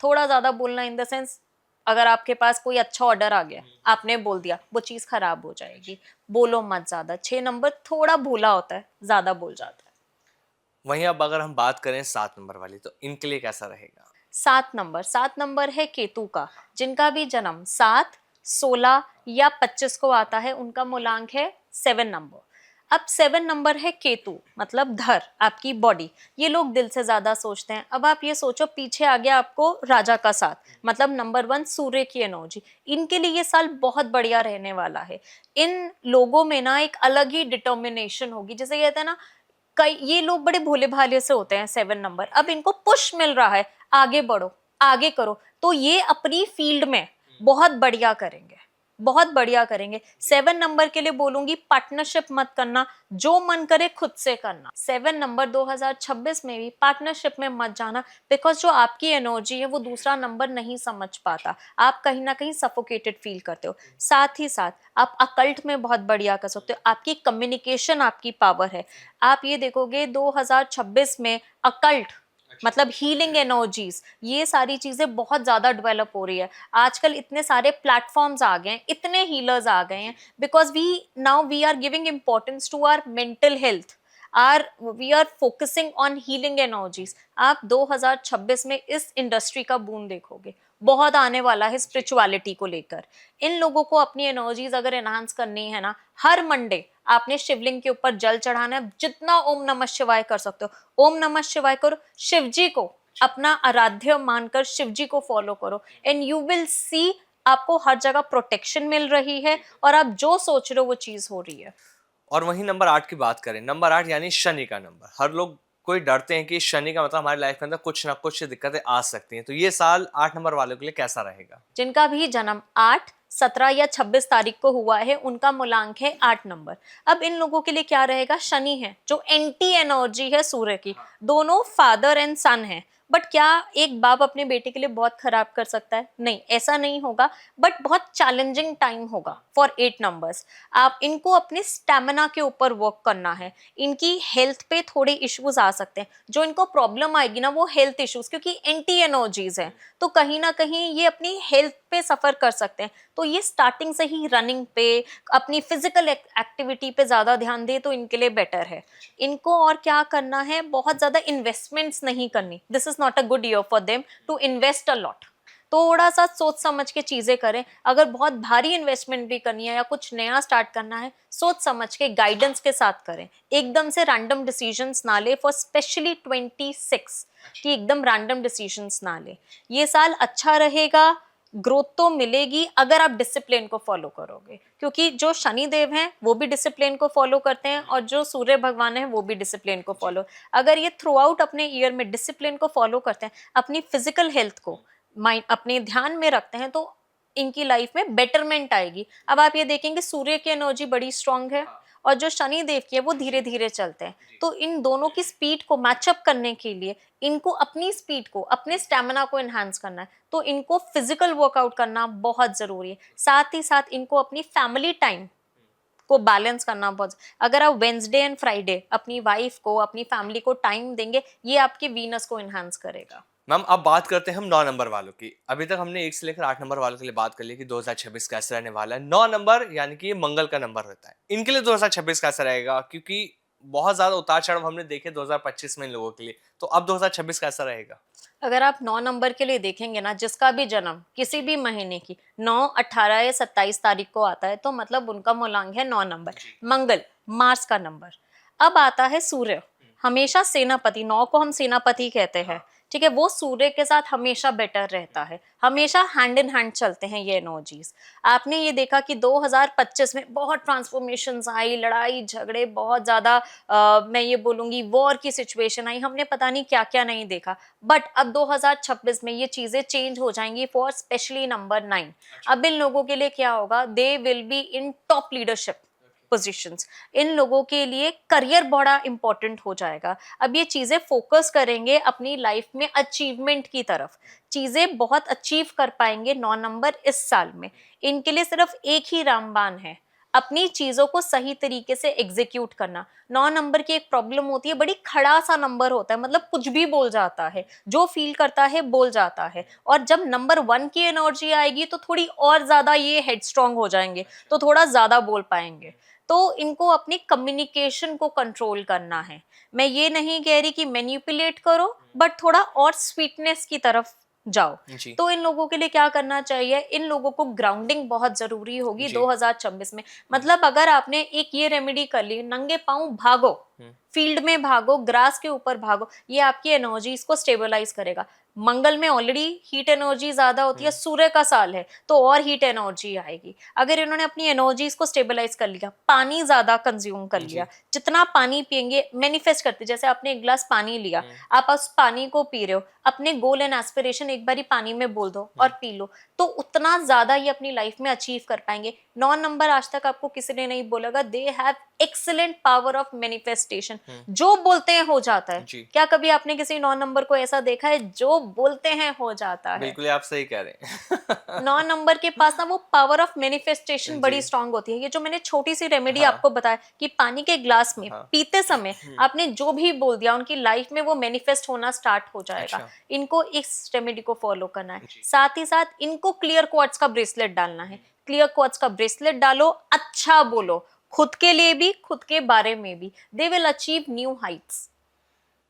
थोड़ा ज्यादा बोलना इन द सेंस, अगर आपके पास कोई अच्छा ऑर्डर आ गया, आपने बोल दिया, वो चीज खराब हो जाएगी। बोलो मत ज्यादा। 6 नंबर थोड़ा भोला होता है, ज्यादा बोल जाता है। वहीं अब अगर हम बात करें 7 नंबर वाली, तो इनके लिए कैसा रहेगा? 7 नंबर है केतु का। जिनका भी जन्म 7, 16 या 25 को आता है, उनका मूलांक है 7 नंबर। अब 7 नंबर है केतु, मतलब धर, आपकी बॉडी। ये लोग दिल से ज्यादा सोचते हैं। अब आप ये सोचो, पीछे आ गया आपको राजा का 7, मतलब नंबर 1 सूर्य की एनर्जी। इनके लिए ये साल बहुत बढ़िया रहने वाला है। इन लोगों में ना एक अलग ही डिटर्मिनेशन होगी। जैसे कहते हैं ना, कई ये लोग बड़े भोले भाले से होते हैं 7 नंबर। अब इनको पुश मिल रहा है, आगे बढ़ो, आगे करो, तो ये अपनी फील्ड में बहुत बढ़िया करेंगे, बहुत बढ़िया करेंगे। 7 नंबर के लिए बोलूंगी, पार्टनरशिप मत करना, जो मन करे खुद से करना। 7 नंबर 2026 में भी पार्टनरशिप में मत जाना, बिकॉज जो आपकी एनर्जी है वो दूसरा नंबर नहीं समझ पाता। आप कहीं ना कहीं सफोकेटेड फील करते हो। साथ ही साथ आप अकल्ट में बहुत बढ़िया कर सकते हो। आपकी कम्युनिकेशन आपकी पावर है। आप ये देखोगे 2026 में अकल्ट, मतलब हीलिंग एनर्जीज, ये सारी चीजें बहुत ज्यादा डेवलप हो रही है। आजकल इतने सारे प्लेटफॉर्म्स आ गए हैं, इतने हीलर्स आ गए हैं, because we are giving importance to our mental health, we are focusing on healing energies. आप 2026 में इस इंडस्ट्री का बूम देखोगे, बहुत आने वाला है स्पिरिचुअलिटी को लेकर। इन लोगों को अपनी एनर्जीज अगर एनहांस करनी है ना, हर मंडे आपने शिवलिंग के ऊपर जल चढ़ाना है। जितना ओम नमः शिवाय कर सकते हो, ओम नमः शिवाय करो। शिव जी को अपना आराध्य मानकर शिव जी को फॉलो करो, एंड यू विल सी आपको हर जगह प्रोटेक्शन मिल रही है, और आप जो सोच रहे हो वो चीज हो रही है। और वहीं नंबर 8 की बात करें, नंबर 8 यानी शनि का नंबर। हर लोग कोई डरते हैं कि शनि का मतलब हमारी लाइफ के अंदर कुछ ना कुछ दिक्कतें आ सकती हैं, तो ये साल 8 नंबर वालों के लिए कैसा रहेगा? जिनका भी जन्म 8, 17 या 26 तारीख को हुआ है, उनका मूलांक है 8 नंबर। अब इन लोगों के लिए क्या रहेगा? शनि है जो एंटी एनर्जी है सूर्य की, दोनों फादर एंड सन है। बट क्या एक बाप अपने बेटे के लिए बहुत खराब कर सकता है? नहीं, ऐसा नहीं होगा, बट बहुत चैलेंजिंग टाइम होगा फॉर 8 नंबर्स। आप इनको अपने स्टेमिना के ऊपर वर्क करना है। इनकी हेल्थ पे थोड़े इश्यूज आ सकते हैं। जो इनको प्रॉब्लम आएगी ना, वो हेल्थ इश्यूज, क्योंकि एंटी एनर्जीज हैं, तो कहीं ना कहीं ये अपनी हेल्थ पे सफर कर सकते हैं। तो ये स्टार्टिंग से ही रनिंग पे, अपनी फिजिकल एक्टिविटी पे ज्यादा ध्यान दे तो इनके लिए बेटर है। इनको और क्या करना है? बहुत ज्यादा इन्वेस्टमेंट्स नहीं करनी। This is not a good year for them to invest a lot. थोड़ा सा सोच समझ के चीजें करें। अगर बहुत भारी इन्वेस्टमेंट भी करनी है या कुछ नया स्टार्ट करना है, सोच समझ के गाइडेंस के साथ करें। एकदम से रैंडम डिसीजंस ना ले, फॉर स्पेशली 26 कि एकदम रैंडम डिसीजंस ना ले। ये साल अच्छा रहेगा, ग्रोथ तो मिलेगी अगर आप डिसिप्लिन को फॉलो करोगे, क्योंकि जो शनि देव हैं वो भी डिसिप्लिन को फॉलो करते हैं और जो सूर्य भगवान हैं वो भी डिसिप्लिन को फॉलो। अगर ये थ्रू आउट अपने ईयर में डिसिप्लिन को फॉलो करते हैं, अपनी फिजिकल हेल्थ को माइंड अपने ध्यान में रखते हैं, तो इनकी लाइफ में बेटरमेंट आएगी। अब आप ये देखेंगे सूर्य की एनर्जी बड़ी स्ट्रांग है और जो शनि देव की है वो धीरे धीरे चलते हैं। तो इन दोनों की स्पीड को मैचअप करने के लिए इनको अपनी स्पीड को, अपने स्टेमिना को एनहांस करना है, तो इनको फिजिकल वर्कआउट करना बहुत जरूरी है। साथ ही साथ इनको अपनी फैमिली टाइम को बैलेंस करना बहुत। अगर आप वेंसडे एंड फ्राइडे अपनी वाइफ को, अपनी फैमिली को टाइम देंगे, ये आपकी वीनस को एनहांस करेगा। मैम अब बात करते हैं हम 9 नंबर वालों की। अभी तक हमने 1 से लेकर 8 नंबर वालों के लिए बात कर ली कि 2026 कैसे रहने वाला है। 9 नंबर यानी कि ये मंगल का नंबर रहता है, इनके लिए 2026 कैसा रहेगा? क्योंकि बहुत ज्यादा उतार चढ़ाव हमने देखे 2025 में इन लोगों के लिए, तो अब 2026 कैसा रहेगा? अगर आप 9 नंबर के लिए देखेंगे ना, जिसका भी जन्म किसी भी महीने की 9, 18 या 27 तारीख को आता है, तो मतलब उनका मूलांक है 9 नंबर। मंगल मार्स का नंबर। अब आता है सूर्य, हमेशा सेनापति, 9 को हम सेनापति कहते हैं, ठीक है, वो सूर्य के साथ हमेशा बेटर रहता है, हमेशा हैंड इन हैंड चलते हैं ये एनर्जीज। आपने ये देखा कि 2025 में बहुत ट्रांसफॉर्मेशंस आई, लड़ाई झगड़े बहुत ज्यादा, मैं ये बोलूंगी वॉर की सिचुएशन आई, हमने पता नहीं क्या क्या नहीं देखा। बट अब 2026 में ये चीजें चेंज हो जाएंगी फॉर स्पेशली नंबर 9। अब इन लोगों के लिए क्या होगा, they will be in top leadership positions. इन लोगों के लिए करियर बड़ा इंपॉर्टेंट हो जाएगा। अब ये चीजें फोकस करेंगे अपनी लाइफ में अचीवमेंट की तरफ, चीजें बहुत अचीव कर पाएंगे 9 नंबर इस साल में। इनके लिए सिर्फ एक ही रामबाण है, अपनी चीजों को सही तरीके से एग्जीक्यूट करना। 9 नंबर की एक प्रॉब्लम होती है, बड़ी खड़ा सा नंबर होता है, मतलब कुछ भी बोल जाता है, जो फील करता है बोल जाता है। और जब नंबर 1 की एनर्जी आएगी तो थोड़ी और ज्यादा ये हेडस्ट्रॉन्ग हो जाएंगे, तो थोड़ा ज्यादा बोल पाएंगे। तो इनको अपनी कम्युनिकेशन को कंट्रोल करना है। मैं ये नहीं कह रही कि मैनिपुलेट करो, बट थोड़ा और स्वीटनेस की तरफ जाओ। जी तो इन लोगों के लिए क्या करना चाहिए, इन लोगों को ग्राउंडिंग बहुत जरूरी होगी जी 2026 में। मतलब अगर आपने एक ये रेमेडी कर ली, नंगे पांव भागो, फील्ड में भागो, ग्रास के ऊपर भागो, ये आपकी एनर्जीज को स्टेबलाइज करेगा। मंगल में ऑलरेडी हीट एनर्जी ज्यादा होती है, सूर्य का साल है तो और हीट एनर्जी आएगी। अगर इन्होंने अपनी एनर्जीज को स्टेबलाइज कर लिया, पानी ज्यादा कंज्यूम कर लिया, जितना पानी पिएंगे, मैनिफेस्ट करते, जैसे आपने एक गिलास पानी लिया, आप उस पानी को पी रहे हो, अपने गोल एंड एस्पिरेशन एक बारी पानी में बोल दो और पी लो, तो उतना ज्यादा ये अपनी लाइफ में अचीव कर पाएंगे। 9 नंबर आज तक आपको किसी ने नहीं बोलेगा, they have excellent power of manifestation. जो बोलते हैं हो जाता है। जी क्या कभी आपने किसी 9 नंबर को ऐसा देखा है, जो बोलते हैं हो जाता है? बिल्कुल, आप सही कह रहे हैं। 9 नंबर के पास ना वो पावर ऑफ मैनिफेस्टेशन बड़ी जी स्ट्रांग होती है। ये जो मैंने छोटी सी रेमेडी हाँ आपको बताया कि पानी के ग्लास में हाँ पीते समय आपने जो भी बोल दिया, उनकी लाइफ में वो मैनिफेस्ट होना स्टार्ट हो जाएगा। अच्छा इनको इस रेमेडी को फॉलो करना है। जी साथ ही साथ इनको क्लियर क्वार्ट्ज का ब्रेसलेट डालना है। क्लियर क्वार्ट्ज का ब्रेसलेट डालो, अच्छा बोलो, खुद के लिए भी, खुद के बारे में भी। They will achieve new Heights.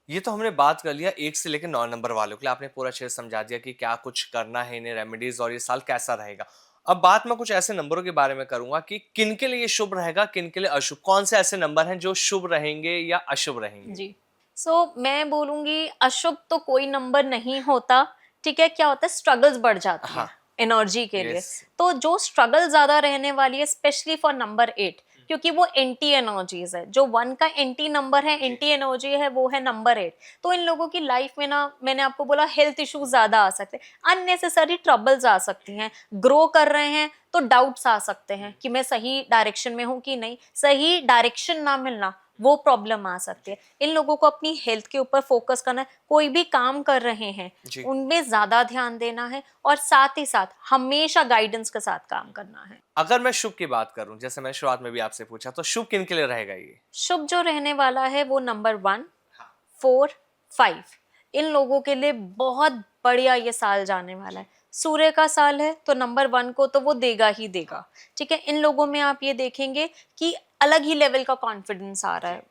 ये तो हमने बात कर लिया 1 से लेकर 9 नंबर वालों के लिए, आपने पूरा अच्छे से समझा दिया कि क्या कुछ करना है इन्हें रेमेडीज और ये साल कैसा रहेगा। अब बात मैं कुछ ऐसे नंबरों के बारे में करूंगा कि किन के लिए ये शुभ रहेगा, किन के लिए अशुभ। कौन से ऐसे नंबर हैं जो शुभ रहेंगे या अशुभ रहेंगे? जी, मैं बोलूंगी अशुभ तो कोई नंबर नहीं होता। ठीक है, क्या होता है, स्ट्रगल्स बढ़ जाती है हाँ एनर्जी के लिए। यस तो जो स्ट्रगल ज्यादा रहने वाली है स्पेशली फॉर नंबर 8, क्योंकि वो एंटी एनर्जीज है। जो 1 का एंटी नंबर है, एंटी एनर्जी है, वो है नंबर 8। तो इन लोगों की लाइफ में ना, मैंने आपको बोला, हेल्थ इश्यूज ज्यादा आ सकते हैं, अननेसेसरी ट्रबल्स आ सकती हैं। ग्रो कर रहे हैं तो डाउट्स आ सकते हैं कि मैं सही डायरेक्शन में हूं कि नहीं, सही डायरेक्शन ना मिलना, वो प्रॉब्लम आ सकती है। इन लोगों को अपनी हेल्थ के ऊपर फोकस करना है। कोई भी काम कर रहे हैं जी उनमें ज्यादा ध्यान देना है, और साथ ही साथ हमेशा गाइडेंस के साथ काम करना है। अगर मैं शुभ की बात करूं, जैसे मैं शुरुआत में भी आपसे पूछा, तो शुभ किन के लिए रहेगा ये? शुभ जो रहने वाला है वो नंबर 1, हाँ 4, 5, इन लोगों के लिए बहुत बढ़िया ये साल जाने वाला है। सूर्य का साल है तो नंबर 1 को तो वो देगा ही देगा। ठीक है, इन लोगों में आप ये देखेंगे कि अलग ही लेवल का कॉन्फिडेंस आ रहा है,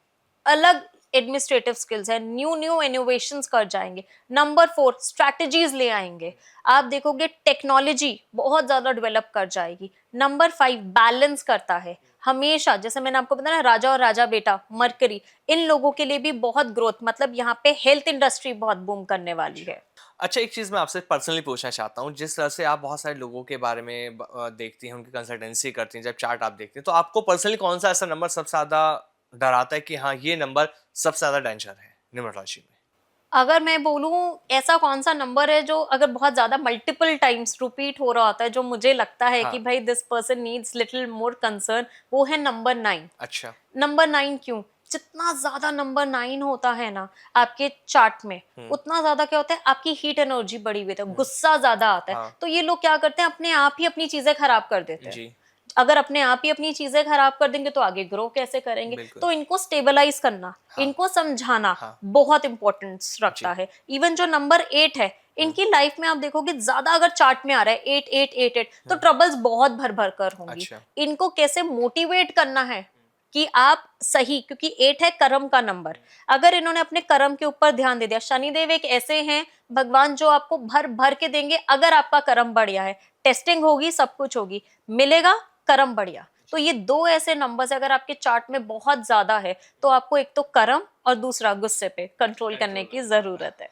अलग एडमिनिस्ट्रेटिव स्किल्स है, न्यू न्यू इनोवेशंस कर जाएंगे। नंबर 4 स्ट्रैटेजीज ले आएंगे। आप देखोगे टेक्नोलॉजी बहुत ज्यादा डेवलप कर जाएगी। नंबर 5 बैलेंस करता है हमेशा, जैसे मैंने आपको बताया ना, राजा और राजा बेटा मरकरी, इन लोगों के लिए भी बहुत ग्रोथ, मतलब यहाँ पे हेल्थ इंडस्ट्री बहुत बूम करने वाली है। अच्छा, एक चीज़ मैं आपसे पर्सनली पूछना चाहता हूँ, जिस तरह से आप बहुत सारे लोगों के बारे में देखती हैं, उनकी कंसल्टेंसी करती हैं, जब चार्ट आप देखते हैं, तो आपको पर्सनली कौन सा ऐसा नंबर सबसे ज़्यादा डराता है कि हाँ, ये नंबर सबसे ज़्यादा डेंजर है न्यूमरोलॉजी में? अगर मैं बोलूं ऐसा कौन सा नंबर है जो अगर बहुत ज्यादा मल्टीपल टाइम्स रिपीट हो रहा होता है, जो मुझे लगता है कि हाँ। भाई this person needs little more concern, वो है नंबर 9। अच्छा। नंबर 9 क्यों? जितना ज्यादा नंबर 9 होता है ना आपके चार्ट में, हुँ। उतना ज्यादा क्या होता है, आपकी हीट एनर्जी बढ़ी हुई है, हुँ। गुस्सा ज्यादा आता है। हाँ। तो ये लोग क्या करते हैं, अपने आप ही अपनी चीजें खराब कर देते हैं। जी। अगर अपने आप ही अपनी चीजें खराब कर देंगे तो आगे ग्रो कैसे करेंगे? बिल्कुल। तो इनको स्टेबलाइज करना, हाँ। इनको समझाना हाँ। बहुत इंपॉर्टेंस रखता जी। है। इवन जो नंबर 8 है, हुँ। इनकी लाइफ में आप देखोगे ज्यादा अगर चार्ट में आ रहा है 8 8 8 8, तो हुँ। ट्रबल्स बहुत भर भर कर होंगी। अच्छा। इनको कैसे मोटिवेट करना है कि आप सही, क्योंकि 8 है कर्म का नंबर। अगर इन्होंने अपने कर्म के ऊपर ध्यान दे दिया, शनिदेव एक ऐसे हैं भगवान जो आपको भर भर के देंगे अगर आपका कर्म बढ़िया है। टेस्टिंग होगी, सब कुछ होगी, मिलेगा कर्म बढ़िया। तो ये दो ऐसे नंबर्स अगर आपके चार्ट में बहुत ज्यादा है, तो आपको एक तो कर्म और दूसरा गुस्से पे कंट्रोल करने की जरूरत है।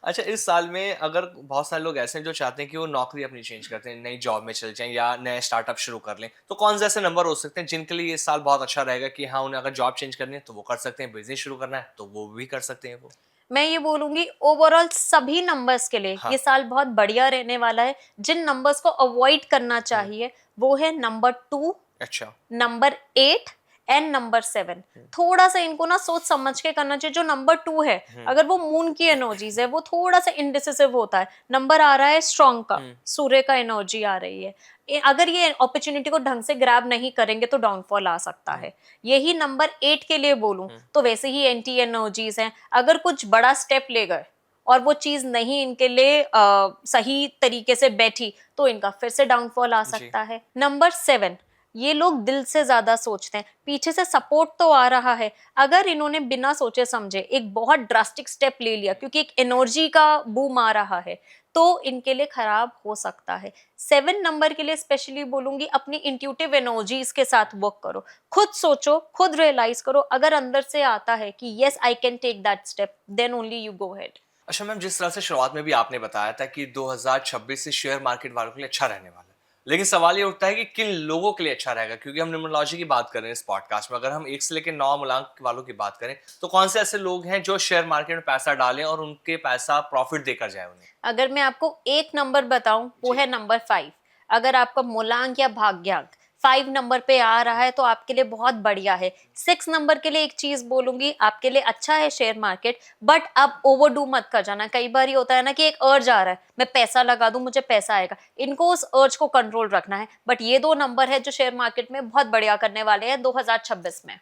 अच्छा, इस साल में अगर बहुत सारे लोग ऐसे हैं जो चाहते हैं कि वो नौकरी अपनी चेंज करते हैं, नई जॉब में चले जाएँ या नए स्टार्टअप शुरू कर लें, तो कौन से ऐसे नंबर हो सकते हैं जिनके लिए ये साल बहुत अच्छा रहेगा कि हाँ, उन्हें अगर जॉब चेंज करनी है तो वो कर सकते हैं, बिज़नेस शुरू करना है तो वो भी कर सकते हैं वो? मैं ये बोलूंगी ओवरऑल सभी नंबर्स के लिए हाँ। ये साल बहुत बढ़िया रहने वाला है। जिन नंबर्स को अवॉइड करना हुँ। चाहिए वो है नंबर 2, अच्छा। Number 8 and number 7। हुँ। थोड़ा सा इनको ना सोच समझ के करना चाहिए। जो नंबर 2 है, हुँ। अगर वो मून की एनर्जीज है, वो थोड़ा सा इनडिसिसिव होता है। नंबर आ रहा है स्ट्रॉन्ग का, हुँ। सूर्य का एनर्जी आ रही है। अगर ये अपॉर्चुनिटी को ढंग से ग्रैब नहीं करेंगे तो डाउनफॉल आ सकता हुँ। है। यही नंबर 8 के लिए बोलूं हुँ। तो वैसे ही एंटी एनर्जीज हैं। अगर कुछ बड़ा स्टेप ले गए और वो चीज नहीं इनके लिए सही तरीके से बैठी, तो इनका फिर से डाउनफॉल आ जी। सकता है। नंबर 7, ये लोग दिल से ज्यादा सोचते हैं, पीछे से सपोर्ट तो आ रहा है। अगर इन्होंने बिना सोचे समझे एक बहुत ड्रास्टिक स्टेप ले लिया क्योंकि एक एनर्जी का बूम आ रहा है, तो इनके लिए खराब हो सकता है। 7 नंबर के लिए स्पेशली बोलूंगी अपनी इंट्यूटिव एनर्जीज के साथ वर्क करो। खुद सोचो, खुद रियलाइज करो। अगर अंदर से आता है कि yes I can take that step, then only you go head. अच्छा मैम, जिस तरह से शुरुआत में भी आपने बताया था कि 2026 से शेयर मार्केट वालों के लिए अच्छा रहने वाला है, लेकिन सवाल ये उठता है कि किन लोगों के लिए अच्छा रहेगा, क्योंकि हम न्यूमरोलॉजी की बात कर रहे हैं इस पॉडकास्ट में। अगर हम 1 से लेकर 9 मूलांक वालों की बात करें, तो कौन से ऐसे लोग हैं जो शेयर मार्केट में पैसा डालें और उनके पैसा प्रॉफिट देकर जाए उन्हें? अगर मैं आपको एक नंबर बताऊं, वो जी। है नंबर 5। अगर आपका मूलांक या भाग्यांक 5 नंबर पे आ रहा है तो आपके लिए बहुत बढ़िया है। 6 नंबर के लिए एक चीज बोलूंगी, आपके लिए अच्छा है शेयर मार्केट, बट आप ओवरडू मत कर जाना। कई बार ये होता है ना कि एक अर्ज आ रहा है, मैं पैसा लगा दूं मुझे पैसा आएगा। इनको उस अर्ज को कंट्रोल रखना है। बट ये दो नंबर है जो शेयर मार्केट में बहुत बढ़िया करने वाले हैं 2026 में।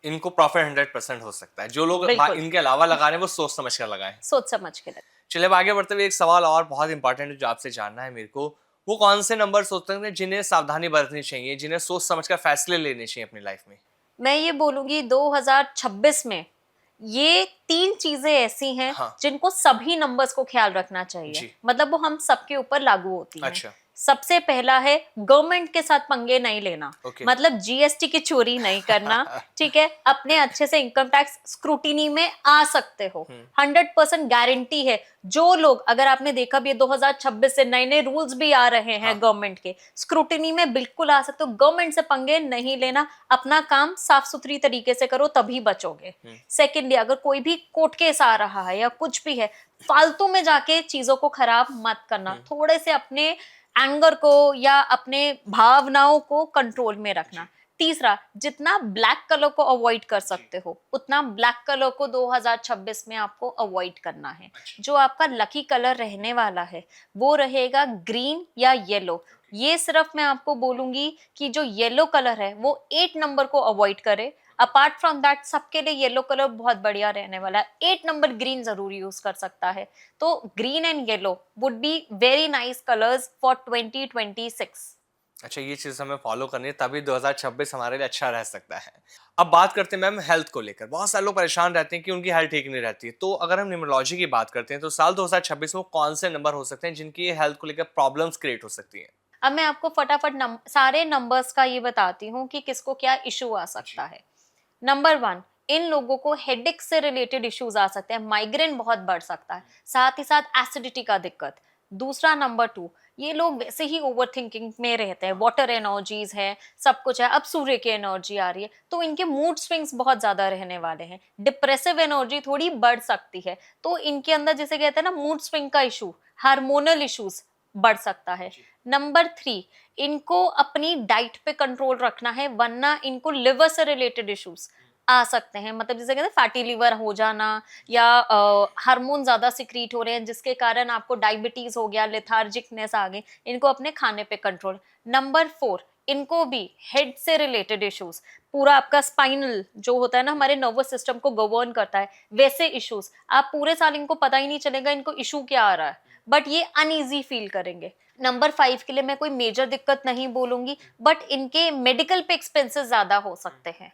इनको प्रॉफिट 100% हो सकता है। जो लोग बिल्कुल, इनके अलावा लगा रहे हैं वो सोच समझ कर लगाएं। सोच समझ के लगे। चलिए अब आगे बढ़ते हुए एक सवाल और बहुत इंपॉर्टेंट है जो आपसे जानना है मेरे को। वो कौन से नंबर होते हैं जिन्हें सावधानी बरतनी चाहिए, जिन्हें सोच समझ कर फैसले लेने चाहिए अपनी लाइफ में? मैं ये बोलूंगी 2026 में ये 3 चीजें ऐसी हैं हाँ। जिनको सभी नंबर्स को ख्याल रखना चाहिए। जी। मतलब वो हम सबके ऊपर लागू होती हैं। अच्छा। सबसे पहला है गवर्नमेंट के साथ पंगे नहीं लेना। ओके। मतलब जीएसटी की चोरी नहीं करना। ठीक है, अपने अच्छे से इनकम टैक्स स्क्रूटिनी में आ सकते हो। 100% गारंटी है। जो लोग, अगर आपने देखा भी 2026 से नए नए रूल्स भी आ रहे हैं हाँ। गवर्नमेंट के, स्क्रूटिनी में बिल्कुल आ सकते हो। गवर्नमेंट से पंगे नहीं लेना, अपना काम साफ सुथरी तरीके से करो, तभी बचोगे। सेकेंडली, अगर कोई भी कोर्ट केस आ रहा है या कुछ भी है, फालतू में जाके चीजों को खराब मत करना। थोड़े से अपने एंगर को या अपने भावनाओं को कंट्रोल में रखना। तीसरा, जितना ब्लैक कलर को अवॉइड कर सकते हो उतना ब्लैक कलर को 2026 में आपको अवॉइड करना है। जो आपका लकी कलर रहने वाला है वो रहेगा ग्रीन या येलो। ये सिर्फ मैं आपको बोलूंगी कि जो येलो कलर है वो 8 नंबर को अवॉइड करे। अपार्ट फ्रॉम दैट सबके लिए येलो कलर बहुत बढ़िया रहने वाला है। 8 नंबर ग्रीन जरूर यूज कर सकता है। तो green and yellow would be very nice colours for 2026। अच्छा, ये चीज़ हमें फॉलो करनी है, तभी 2026 हमारे लिए अच्छा रह सकता है। अब बात करते हैं मैम हेल्थ को लेकर। बहुत सारे लोग परेशान रहते हैं कि उनकी हेल्थ ठीक नहीं रहती है। तो अगर हम न्यूमरोलॉजी की बात करते हैं तो साल 2026 में कौन से नंबर हो सकते हैं जिनकी हेल्थ को लेकर प्रॉब्लम्स क्रिएट हो सकती हैं? अब मैं आपको फटाफट सारे नंबर्स का ये बताती हूँ कि किसको क्या इशू आ सकता है। नंबर 1, इन लोगों को हेडेक से रिलेटेड इश्यूज आ सकते हैं, माइग्रेन बहुत बढ़ सकता है, साथ ही साथ एसिडिटी का दिक्कत। दूसरा नंबर 2, ये लोग वैसे ही ओवर थिंकिंग में रहते हैं, वाटर एनर्जीज है, सब कुछ है, अब सूर्य की एनर्जी आ रही है तो इनके मूड स्विंग्स बहुत ज्यादा रहने वाले हैं, डिप्रेसिव एनर्जी थोड़ी बढ़ सकती है, तो इनके अंदर जिसे कहते हैं ना मूड स्विंग का इशू, हार्मोनल इश्यूज बढ़ सकता है। नंबर 3, इनको अपनी डाइट पे कंट्रोल रखना है वरना इनको लिवर से रिलेटेड इश्यूज आ सकते हैं, मतलब जिसे कहते हैं फैटी लिवर हो जाना या हार्मोन ज्यादा सिक्रीट हो रहे हैं जिसके कारण आपको डायबिटीज हो गया, लेथार्जिकनेस आ गई, इनको अपने खाने पे कंट्रोल। नंबर 4, इनको भी हेड से रिलेटेड इश्यूज, पूरा आपका स्पाइनल जो होता है ना हमारे नर्वस सिस्टम को गवर्न करता है, वैसे इश्यूज, आप पूरे साल इनको पता ही नहीं चलेगा इनको इशू क्या आ रहा है, बट ये अनईजी फील करेंगे। नंबर 5 के लिए मैं कोई मेजर दिक्कत नहीं बोलूंगी, बट इनके मेडिकल पे एक्सपेंसेस ज्यादा हो सकते हैं।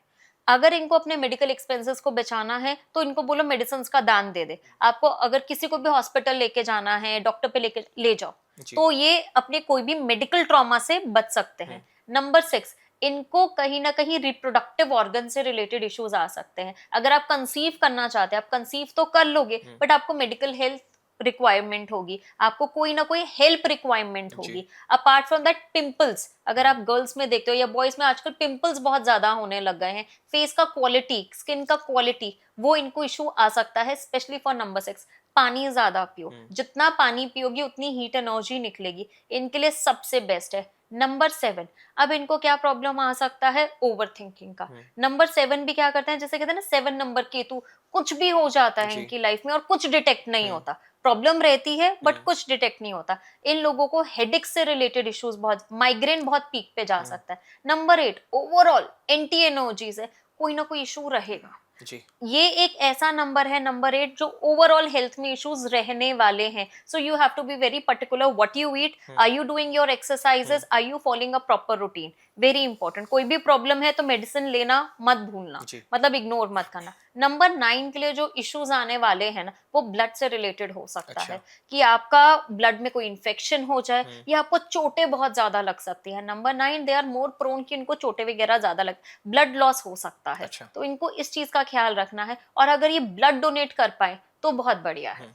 अगर इनको अपने मेडिकल एक्सपेंसेस को बचाना है तो इनको बोलो मेडिसिन का दान दे दे। आपको अगर किसी को भी हॉस्पिटल लेके जाना है, डॉक्टर पे लेके ले जाओ, जी। तो ये अपने कोई भी मेडिकल ट्रॉमा से बच सकते हैं। नंबर 6, इनको कहीं ना कहीं रिप्रोडक्टिव ऑर्गन से रिलेटेड इश्यूज आ सकते हैं। अगर आप कंसीव करना चाहते हैं, आप कंसीव तो कर लोगे बट आपको मेडिकल हेल्थ रिक्वायरमेंट होगी, आपको कोई ना कोई हेल्प रिक्वायरमेंट जी। होगी। अपार्ट फ्रॉम दैट पिंपल्स, अगर आप गर्ल्स में देखते हो या बॉयज में आजकल पिंपल्स बहुत ज्यादा होने लग गए हैं, फेस का क्वालिटी, स्किन का क्वालिटी, वो इनको इशू आ सकता है। स्पेशली फॉर नंबर 6, पानी ज्यादा पियो, जितना पानी पियोगी उतनी हीट एनर्जी निकलेगी, इनके लिए सबसे बेस्ट है। नंबर 7, अब इनको क्या प्रॉब्लम आ सकता है, ओवर थिंकिंग का। नंबर 7 भी क्या करते हैं, जैसे कहते हैं ना 7 नंबर केतु, कुछ भी हो जाता है जी। इनकी लाइफ में और कुछ डिटेक्ट नहीं होता, प्रॉब्लम रहती है बट कुछ डिटेक्ट नहीं होता। इन लोगों को हेडेक से रिलेटेड इश्यूज, बहुत माइग्रेन बहुत पीक पे जा सकता है। नंबर 8, ओवरऑल एंटी एनर्जीज है, कोई ना कोई इशू रहेगा। जी। ये एक ऐसा नंबर है नंबर 8 जो ओवरऑल हेल्थ में इश्यूज रहने वाले हैं। So you have to be very particular what you eat, are you doing your exercises, are you following a proper routine, very important. कोई भी प्रॉब्लम है तो मेडिसिन लेना मत भूलना, जी। मतलब इग्नोर मत करना। नंबर 9 के लिए जो इश्यूज आने वाले हैं ना, वो ब्लड से रिलेटेड हो सकता अच्छा। है, कि आपका ब्लड में कोई इन्फेक्शन हो जाए या आपको चोटें बहुत ज्यादा लग सकती है। Number 9 they are more prone कि इनको चोटें वगैरह ज्यादा लग, ब्लड लॉस हो सकता है, अच्छा। तो इनको इस चीज का ख्याल रखना है। और अगर ये ब्लड डोनेट कर पाए तो बहुत बढ़िया है।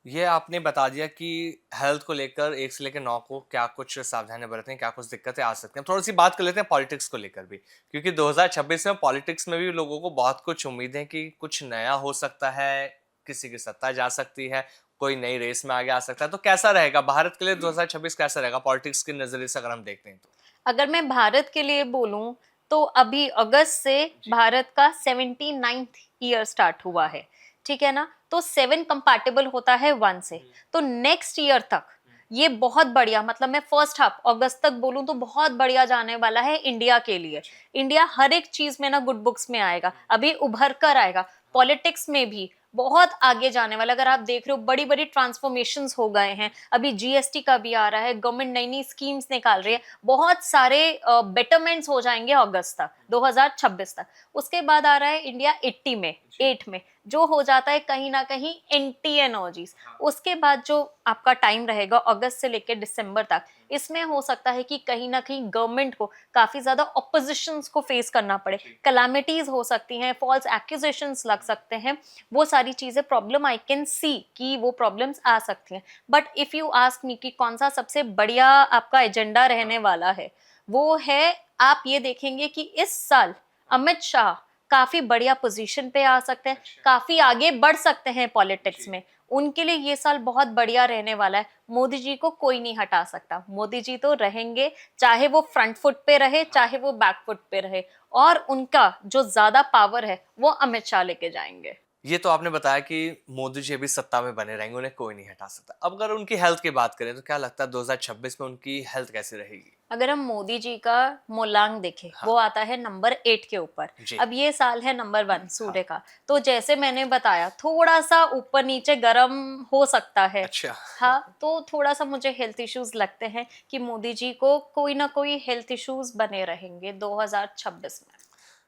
ये आपने बता दिया कि हेल्थ को लेकर 1 से लेकर 9 को क्या कुछ सावधानियां बरतें, क्या कुछ दिक्कतें आ सकती हैं। थोड़ी सी बात कर लेते हैं पॉलिटिक्स को लेकर भी, क्योंकि 2026 में पॉलिटिक्स में भी लोगों को बहुत कुछ उम्मीदें कि कुछ नया हो सकता है, किसी की सत्ता जा सकती है, कोई नई रेस में आगे आ सकता है। तो कैसा रहेगा भारत के लिए 2026, कैसा रहेगा पॉलिटिक्स के नजरिए से अगर हम देखते हैं तो? अगर मैं भारत के लिए बोलूं तो अभी अगस्त से भारत का 79th ईयर स्टार्ट हुआ है, ठीक है ना, तो 7 कंपैटिबल होता है 1 से, तो नेक्स्ट ईयर तक ये बहुत बढ़िया, मतलब मैं फर्स्ट हाफ अगस्त तक बोलूं तो बहुत बढ़िया जाने वाला है इंडिया के लिए। इंडिया हर एक चीज में ना गुड बुक्स में आएगा, अभी उभर कर आएगा, पॉलिटिक्स में भी बहुत आगे जाने वाला। अगर आप देख रहे हो बड़ी बड़ी ट्रांसफॉर्मेशंस हो गए हैं, अभी जीएसटी का भी आ रहा है, गवर्नमेंट नई नई स्कीम्स निकाल रही है, बहुत सारे बेटरमेंट्स हो जाएंगे अगस्त तक, 2026 तक। उसके बाद आ रहा है इंडिया 80 में, 8 में, जो हो जाता है कहीं ना कहीं एंटी एनर्जीज। उसके बाद जो आपका टाइम रहेगा अगस्त से लेकर दिसंबर तक, इसमें हो सकता है कि कहीं ना कहीं गवर्नमेंट को काफी ज्यादा ऑपोजिशंस को फेस करना पड़े, कलामिटीज हो सकती हैं, फॉल्स एक्यूजेशंस लग सकते हैं, वो सारी चीजें प्रॉब्लम आई कैन सी कि वो प्रॉब्लम्स आ सकती हैं। But if you ask me कि कौन सा सबसे बढ़िया आपका एजेंडा रहने वाला है, वो है, आप ये देखेंगे कि इस साल अमित शाह काफी बढ़िया पोजीशन पे आ सकते हैं, काफी आगे बढ़ सकते हैं पॉलिटिक्स में, उनके लिए ये साल बहुत बढ़िया रहने वाला है। मोदी जी को कोई नहीं हटा सकता, मोदी जी तो रहेंगे, चाहे वो फ्रंट फुट पे रहे चाहे वो बैक फुट पे रहे, और उनका जो ज्यादा पावर है वो अमित शाह लेके जाएंगे। ये तो आपने बताया कि मोदी जी अभी सत्ता में बने रहेंगे, उन्हें कोई नहीं हटा सकता। अब अगर उनकी हेल्थ की बात करें तो क्या लगता है 2026 में उनकी हेल्थ कैसी रहेगी? अगर हम मोदी जी का मूलांक देखें, हाँ। वो आता है नंबर 8 के ऊपर। जी। अब ये साल है नंबर 1 सूर्य का, तो जैसे मैंने बताया थोड़ा सा ऊपर नीचे गर्म हो सकता है। अच्छा। हाँ, तो थोड़ा सा मुझे हेल्थ इश्यूज लगते हैं कि मोदी जी को कोई ना कोई हेल्थ इश्यूज बने रहेंगे 2026 में।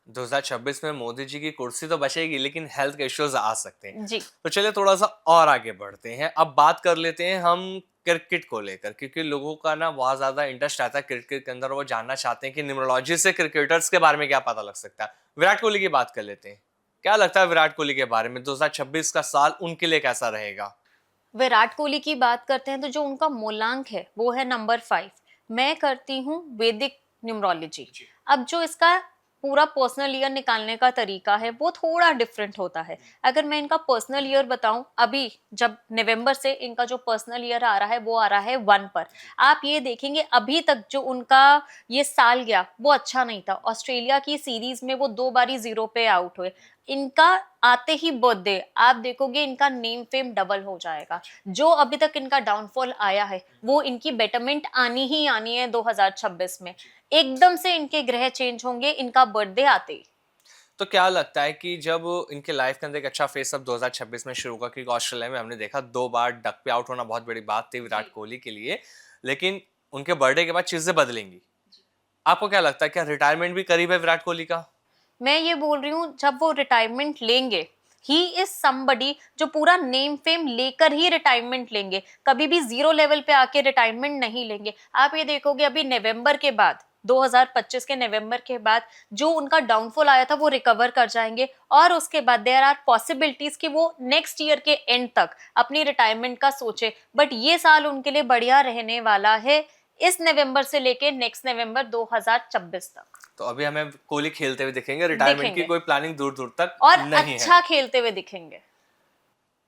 2026 में मोदी जी की कुर्सी तो बचेगी लेकिन हेल्थ के इश्यूज आ सकते हैं। जी। तो चलिए थोड़ा सा और आगे बढ़ते हैं। अब बात कर लेते हैं हम क्रिकेट को लेकर, क्योंकि लोगों का ना बहुत ज्यादा इंटरेस्ट आता है क्रिकेट के अंदर। वो जानना चाहते हैं कि न्यूमरोलॉजी से क्रिकेटर्स के बारे में क्या पता लग सकता है। विराट कोहली की बात कर लेते हैं। क्या लगता है विराट कोहली के बारे में, 2026 का साल उनके लिए कैसा रहेगा? विराट कोहली की बात करते हैं तो जो उनका मूलांक है वो है नंबर 5। मैं करती हूँ वैदिक न्यूमरोलॉजी। जी। अब जो इसका पूरा पर्सनल ईयर निकालने का तरीका है वो थोड़ा डिफरेंट होता है। अगर मैं इनका पर्सनल ईयर बताऊं, अभी जब नवंबर से इनका जो पर्सनल ईयर आ रहा है वो आ रहा है 1 पर। आप ये देखेंगे अभी तक जो उनका ये साल गया वो अच्छा नहीं था। ऑस्ट्रेलिया की सीरीज में वो 2 बारी 0 पे आउट हुए। इनका आते ही बर्थडे आप देखोगे इनका नेम फेम डबल हो जाएगा। जो अभी तक इनका डाउनफॉल आया है वो इनकी बेटरमेंट आनी ही आनी है 2026 में। एकदम से इनके ग्रह चेंज होंगे इनका बर्थडे आते ही। तो क्या लगता है कि जब इनके लाइफ के अंदर एक अच्छा फेस अब 2026 में शुरू होगा, क्योंकि ऑस्ट्रेलिया में हमने देखा 2 बार डक पे आउट होना बहुत बड़ी बात थी विराट कोहली के लिए, लेकिन उनके बर्थडे के बाद चीजें बदलेंगी। आपको क्या लगता है, क्या रिटायरमेंट भी करीब है विराट कोहली का? मैं ये बोल रही हूँ जब वो रिटायरमेंट लेंगे, ही इज समबडी जो पूरा नेम फेम लेकर ही रिटायरमेंट लेंगे। कभी भी 0 लेवल पे आके रिटायरमेंट नहीं लेंगे। आप ये देखोगे अभी नवंबर के बाद 2025 के नवंबर के बाद जो उनका डाउनफॉल आया था वो रिकवर कर जाएंगे। और उसके बाद देयर आर पॉसिबिलिटीज कि वो नेक्स्ट ईयर के एंड तक अपनी रिटायरमेंट का सोचे। बट ये साल उनके लिए बढ़िया रहने वाला है, इस नवंबर से लेके नेक्स्ट नवंबर 2026 तक तो अभी हमें कोहली खेलते हुए दिखेंगे, रिटायरमेंट की दिखेंगे कोई प्लानिंग दूर दूर तक और नहीं है। अच्छा खेलते हुए दिखेंगे।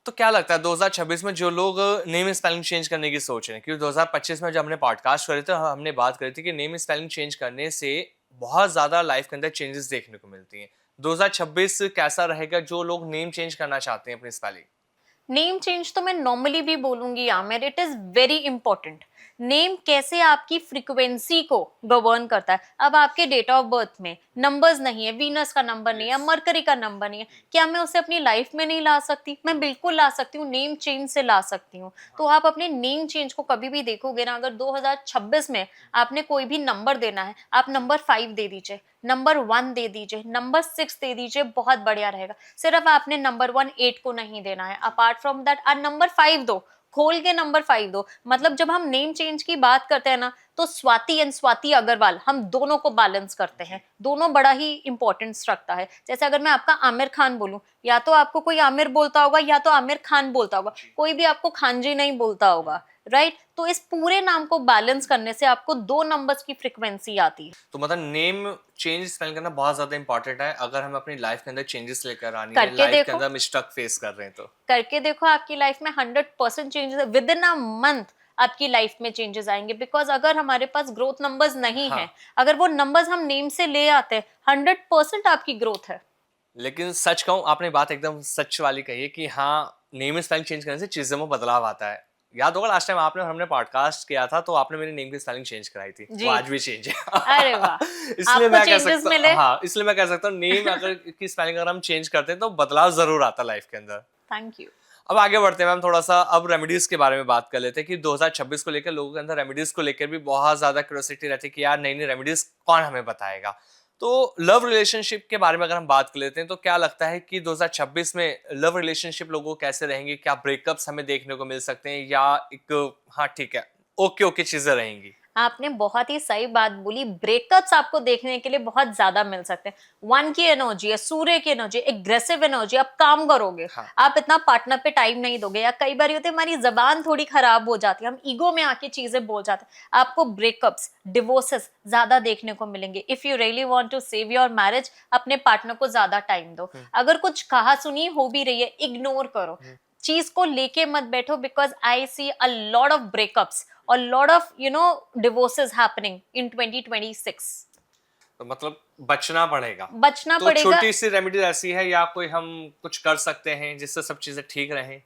तो क्या लगता है 2026 में जो लोग नेम स्पेलिंग चेंज करने की सोच रहे हैं, क्योंकि 2025 में जब हमने पॉडकास्ट करे थे हमने बात करी थी कि नेम स्पेलिंग चेंज करने से बहुत ज्यादा लाइफ के अंदर चेंजेस देखने को मिलती हैं। 2026 कैसा रहेगा जो लोग नेम चेंज करना चाहते हैं अपनी स्पेलिंग? नेम चेंज तो मैं नॉर्मली भी बोलूंगी Aamir, it is very important. Name कैसे आपकी फ्रीक्वेंसी को गवर्न करता है। अब आपके डेट ऑफ बर्थ में नंबर्स नहीं है, वीनस का नंबर नहीं है, मरकरी का नंबर नहीं है, क्या मैं उसे अपनी लाइफ में नहीं ला सकती? मैं बिल्कुल ला सकती हूँ, नेम चेंज से ला सकती हूँ। तो आप अपने नेम चेंज को कभी भी देखोगे ना, अगर 2026 में आपने कोई भी नंबर देना है, आप नंबर 5 दे दीजिए, नंबर 1 दे दीजिए, नंबर 6 दे दीजिए, बहुत बढ़िया रहेगा। सिर्फ आपने नंबर 1 8 को नहीं देना है, अपार्ट फ्रॉम दैट आप नंबर 5 दो, खोल के नंबर 5 दो। मतलब जब हम नेम चेंज की बात करते हैं ना, तो स्वाति एंड स्वाति अग्रवाल हम दोनों को बैलेंस करते हैं। दोनों बड़ा ही इंपॉर्टेंस रखता है। जैसे अगर मैं आपका आमिर खान बोलूं, या तो आपको कोई आमिर बोलता होगा या तो आमिर खान बोलता होगा, कोई भी आपको खान जी नहीं बोलता होगा, राइट? तो इस पूरे नाम को बैलेंस करने से आपको 2 नंबर्स की फ्रीक्वेंसी आती है। तो मतलब नेम चेंज स्पेल करना बहुत ज्यादा इंपॉर्टेंट है अगर हम अपनी लाइफ के अंदर चेंजेस लेकर आनी है, करके लाइफ के देखो, अंदर हम स्ट्रक फेस कर रहे हैं तो। करके देखो, आपकी लाइफ में 100% changes with in a month आपकी लाइफ में चेंजेस आएंगे। बिकॉज अगर हमारे पास ग्रोथ नंबर्स नहीं हाँ। है, अगर वो नंबर्स हम नेम से ले आते हैं, 100% आपकी ग्रोथ है। लेकिन सच कहूं, आपने बात एकदम सच वाली कही है कि हाँ, नेम स्पेलिंग चेंज करने से चीजों में बदलाव आता है। याद होगा लास्ट टाइम आपने और हमने पॉडकास्ट किया था तो आपने मेरे नेम की स्पेलिंग चेंज कराई थी, वो जी। आज भी चेंज है। अरे वाह, इसलिए आपको मैं कह चेंजेस सकता हूँ, मिले। हाँ, इसलिए मैं कह सकता हूँ नेम अगर की स्पेलिंग अगर हम चेंज करते हैं तो बदलाव जरूर आता है लाइफ के अंदर। Thank you. अब आगे बढ़ते हैं मैम, थोड़ा सा अब रेमेडीज के बारे में बात कर लेते हैं कि 2026 को लेकर लोगों के अंदर रेमेडीज को लेकर भी बहुत ज्यादा क्यूरियोसिटी रहती है कि यार नई नई रेमेडीज कौन हमें बताएगा। तो लव रिलेशनशिप के बारे में अगर हम बात कर लेते हैं तो क्या लगता है कि 2026 में लव रिलेशनशिप लोगों को कैसे रहेंगे? क्या ब्रेकअप्स हमें देखने को मिल सकते हैं या एक हाँ ठीक है ओके ओके चीजें रहेंगी? आपने बहुत ही सही बात बोली। ब्रेकअप्स आपको देखने के लिए बहुत ज्यादा मिल सकते हैं। 1 की एनर्जी है, सूर्य की एनर्जी, एग्रेसिव एनर्जी, आप काम करोगे, हाँ। आप इतना पार्टनर पे टाइम नहीं दोगे। या कई बार होते हमारी जबान थोड़ी खराब हो जाती है, हम ईगो में आके चीजें बोल जाते हैं। आपको ब्रेकअप्स, डिवोर्सेस ज्यादा देखने को मिलेंगे। If you really want to save your marriage, अपने पार्टनर को ज्यादा टाइम दो। अगर कुछ कहा सुनी हो भी रही है, इग्नोर करो, चीज को लेके मत बैठो। Because I see a lot of breakups और lot of divorces happening in 2026। तो मतलब बचना पड़ेगा। बचना तो पड़ेगा। छोटी सी रेमेडी ऐसी है या कोई हम कुछ कर सकते हैं जिससे सब चीजें ठीक रहें?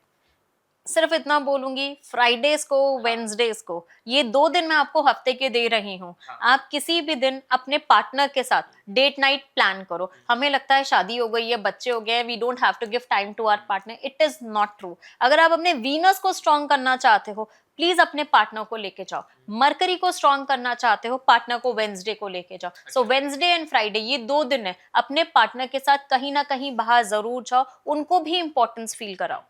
सिर्फ इतना बोलूंगी, फ्राइडेज को, वेंसडेज को, ये 2 दिन मैं आपको हफ्ते के दे रही हूँ। आप किसी भी दिन अपने पार्टनर के साथ डेट नाइट प्लान करो। हमें लगता है शादी हो गई है, बच्चे हो गए, we don't have to give time to our partner, it is not true. अगर आप अपने वीनस को स्ट्रॉन्ग करना चाहते हो, प्लीज अपने पार्टनर को लेके जाओ। मरकरी को स्ट्रॉन्ग करना चाहते हो, पार्टनर को वेंसडे को लेके जाओ। सो वेंसडे एंड फ्राइडे, ये 2 दिन है, अपने पार्टनर के साथ कहीं ना कहीं बाहर जरूर जाओ, उनको भी इंपॉर्टेंस फील कराओ।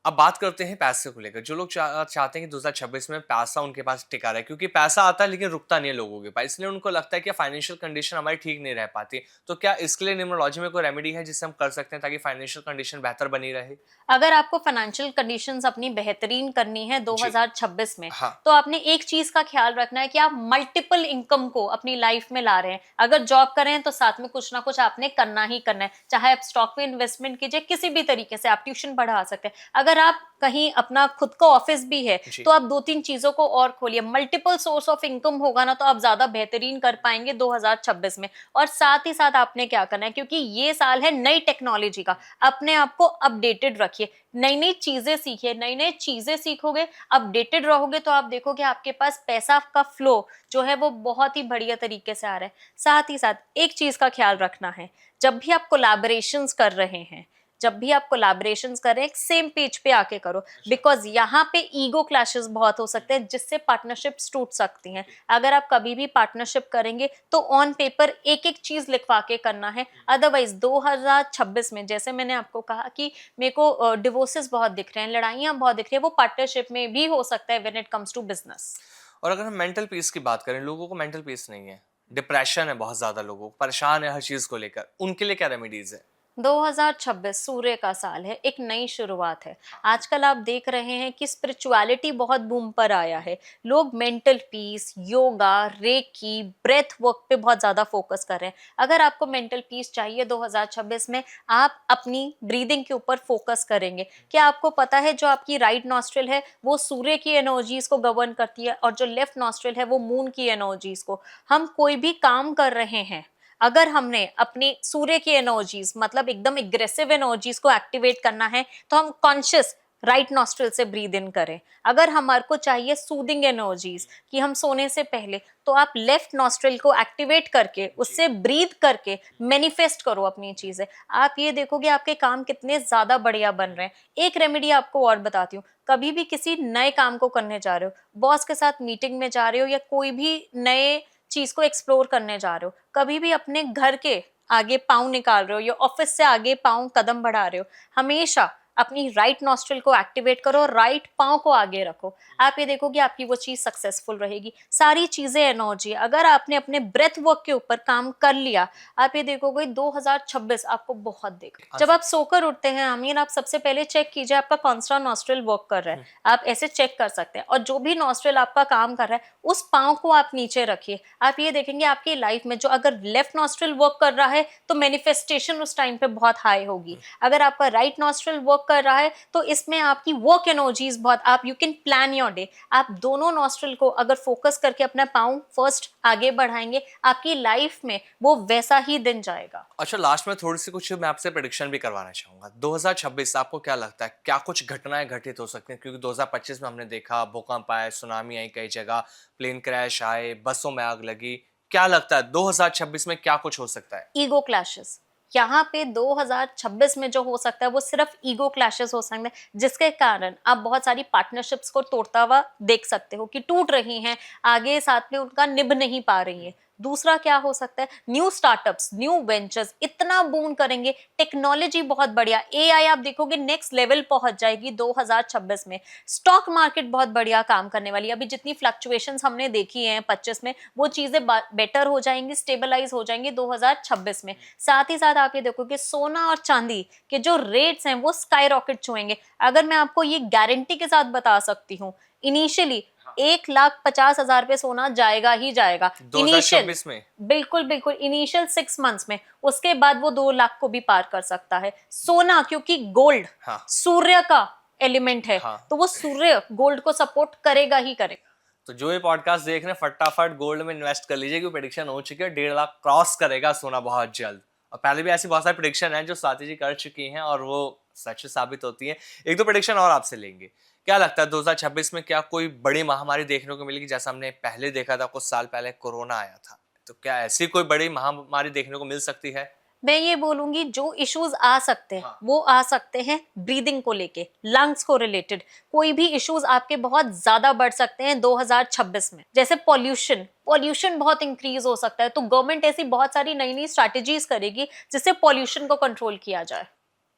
अब बात करते हैं पैसे को लेकर। जो लोग चाहते हैं कि 2026 में पैसा उनके पास टिका रहे, क्योंकि पैसा आता है लेकिन रुकता नहीं है लोगों के पास, इसलिए उनको लगता है कि फाइनेंशियल कंडीशन हमारी ठीक नहीं रह पाती। तो क्या इसके लिए न्यूमरोलॉजी में कोई रेमेडी है जिससे हम कर सकते हैं ताकि फाइनेंशियल कंडीशन बेहतर बनी रहे? अगर आपको फाइनेंशियल कंडीशंस अपनी बेहतरीन करनी है जी। 2026 में, हाँ। तो आपने एक चीज का ख्याल रखना है कि आप मल्टीपल इनकम को अपनी लाइफ में ला रहे हैं। अगर जॉब कर रहे हैं तो साथ में कुछ ना कुछ आपने करना ही करना है, चाहे आप स्टॉक में इन्वेस्टमेंट कीजिए, किसी भी तरीके से आप ट्यूशन पढ़ा सकते हैं। अगर आप कहीं अपना खुद का ऑफिस भी है, जी। तो आप 2-3 चीजों को और खोलिए। मल्टीपल सोर्स ऑफ इनकम होगा ना, तो आप ज्यादा बेहतरीन कर पाएंगे 2026 में। और साथ ही साथ आपने क्या करना है, क्योंकि ये साल है नई टेक्नोलॉजी का, अपने आप को अपडेटेड रखिए, नई नई चीजें सीखिए। नई नई चीजें सीखोगे, अपडेटेड रहोगे, तो आप देखोगे आपके पास पैसा का फ्लो जो है वो बहुत ही बढ़िया तरीके से आ रहा है। साथ ही साथ एक चीज का ख्याल रखना है, जब भी आप कोलैबोरेशंस कर रहे हैं, जब भी आप कोलैबोरेशंस कर रहे हैं, एक सेम पेज पे आके करो, बिकॉज यहाँ पे ईगो क्लैशेस बहुत हो सकते हैं, जिससे पार्टनरशिप्स टूट सकती हैं। अगर आप कभी भी पार्टनरशिप करेंगे तो ऑन पेपर एक एक चीज लिखवा के करना है। अदरवाइज 2026 में, जैसे मैंने आपको कहा कि मेरे को डिवोर्सेस बहुत दिख रहे हैं, लड़ाइयां बहुत दिख रही है, वो पार्टनरशिप में भी हो सकता है when it comes to business. और अगर हम मेंटल पीस की बात करें, लोगों को मेंटल पीस नहीं है, डिप्रेशन है, बहुत ज्यादा लोगों को परेशान है हर चीज को लेकर, उनके लिए क्या रेमेडीज है? 2026 सूर्य का साल है, एक नई शुरुआत है। आजकल आप देख रहे हैं कि स्पिरिचुअलिटी बहुत बूम पर आया है। लोग mental peace, yoga, reiki, breath work पे बहुत ज्यादा फोकस कर रहे हैं। अगर आपको मेंटल पीस चाहिए 2026 में, आप अपनी ब्रीदिंग के ऊपर फोकस करेंगे। क्या आपको पता है, जो आपकी राइट नॉस्ट्रिल है वो सूर्य की एनर्जीज को गवर्न करती है, और जो लेफ्ट नॉस्ट्रिल है वो मून की एनर्जीज को। हम कोई भी काम कर रहे हैं, अगर हमने अपनी सूर्य की एनर्जीज, मतलब एकदम एग्रेसिव एनर्जीज को एक्टिवेट करना है, तो हम कॉन्शियस राइट नॉस्ट्रिल से ब्रीद इन करें। अगर हमारे को चाहिए सूदिंग एनर्जीज कि हम सोने से पहले, तो आप लेफ्ट नॉस्ट्रिल को एक्टिवेट करके उससे ब्रीद करके मैनिफेस्ट करो अपनी चीजें। आप ये देखोगे आपके काम कितने ज्यादा बढ़िया बन रहे हैं। एक रेमेडी आपको और बताती हूँ, कभी भी किसी नए काम को करने जा रहे हो, बॉस के साथ मीटिंग में जा रहे हो, या कोई भी नए चीज को एक्सप्लोर करने जा रहे हो, कभी भी अपने घर के आगे पाँव निकाल रहे हो या ऑफिस से आगे पाँव कदम बढ़ा रहे हो, हमेशा अपनी राइट नॉस्ट्रिल को एक्टिवेट करो, राइट पाँव को आगे रखो। आप ये देखोगे आपकी वो चीज सक्सेसफुल रहेगी। सारी चीजें एनर्जी, अगर आपने अपने ब्रेथ वर्क के ऊपर काम कर लिया, आप ये देखोगे 2026 आपको बहुत देगा। जब आप सोकर उठते हैं आमीर, आप सबसे पहले चेक कीजिए आपका कौन सा नॉस्ट्रिल वर्क कर रहा है। आप ऐसे चेक कर सकते हैं, और जो भी नॉस्ट्रिल आपका काम कर रहा है, उस पाँव को आप नीचे रखिए। आप ये देखेंगे आपकी लाइफ में जो अगर लेफ्ट नॉस्ट्रिल वर्क कर रहा है, तो मैनिफेस्टेशन उस टाइम पे बहुत हाई होगी। अगर आपका राइट नॉस्ट्रिल वर्क कर रहा है, तो इसमें आपकी वर्क एनर्जीज बहुत, आप you can plan your day. आप दोनों नॉस्ट्रिल को अगर फोकस करके अपना पाँव फर्स्ट आगे बढ़ाएंगे, आपकी लाइफ में वो वैसा ही दिन जाएगा। अच्छा, लास्ट में थोड़ी सी कुछ मैं आपसे प्रेडिक्शन भी करवाना चाहूंगा। 2026 आपको क्या लगता है, क्या कुछ घटनाएं घटित हो सकती हैं? क्योंकि 2025 में हमने देखा भूकंप आए, सुनामी आई कई जगह, प्लेन क्रैश आए, बसों में आग लगी। क्या लगता है 2026 में क्या कुछ हो सकता है? ईगो क्लैशेस, यहाँ पे 2026 में जो हो सकता है वो सिर्फ ईगो क्लैशेस हो सकते हैं, जिसके कारण आप बहुत सारी पार्टनरशिप्स को तोड़ता हुआ देख सकते हो कि टूट रही हैं, आगे साथ में उनका निभ नहीं पा रही है। दूसरा क्या हो सकता है, न्यू स्टार्टअप्स, न्यू वेंचर्स इतना बूम करेंगे, टेक्नोलॉजी बहुत बढ़िया, एआई आप देखोगे नेक्स्ट लेवल पहुंच जाएगी 2026 में। स्टॉक मार्केट बहुत बढ़िया काम करने वाली है। अभी जितनी फ्लक्चुएशंस हमने देखी हैं 25 में, वो चीजें बेटर हो जाएंगी, स्टेबलाइज हो जाएंगी 2026 में। साथ ही साथ आप ये देखोगे सोना और चांदी के जो रेट्स हैं वो स्काई रॉकेट छुएंगे। अगर मैं आपको ये गारंटी के साथ बता सकती हूँ, इनिशियली 1,50,000 पे सोना जाएगा ही जाएगा। 2026 में? बिल्कुल बिल्कुल, इनिशियल 6 मंथ्स में। उसके बाद वो 2 लाख को भी पार कर सकता है सोना, क्योंकि गोल्ड हाँ। सूर्य का एलिमेंट है। हाँ। तो वो सूर्य गोल्ड को सपोर्ट करेगा ही करेगा। तो जो ये पॉडकास्ट देख रहे हैं, फटाफट गोल्ड में इन्वेस्ट कर लीजिए, क्योंकि प्रेडिक्शन हो चुकी है 1.5 लाख क्रॉस करेगा सोना बहुत जल्द। और पहले भी ऐसी बहुत सारी प्रेडिक्शन है जो स्वाति जी कर चुकी हैं और वो सच साबित होती है। एक दो प्रेडिक्शन और आपसे लेंगे। क्या लगता है 2026 में क्या कोई बड़ी महामारी देखने को मिलेगी, जैसा हमने पहले देखा था कुछ साल पहले कोरोना आया था, तो क्या ऐसी कोई बड़ी महामारी देखने को मिल सकती है? मैं ये बोलूंगी जो इश्यूज आ सकते हैं हाँ। वो आ सकते हैं ब्रीदिंग को लेके, लंग्स को रिलेटेड कोई भी इश्यूज आपके बहुत ज्यादा बढ़ सकते हैं 2026 में। जैसे पॉल्यूशन बहुत इंक्रीज हो सकता है, तो गवर्नमेंट ऐसी बहुत सारी नई नई स्ट्रैटेजीज करेगी जिससे पॉल्यूशन को कंट्रोल किया जाए।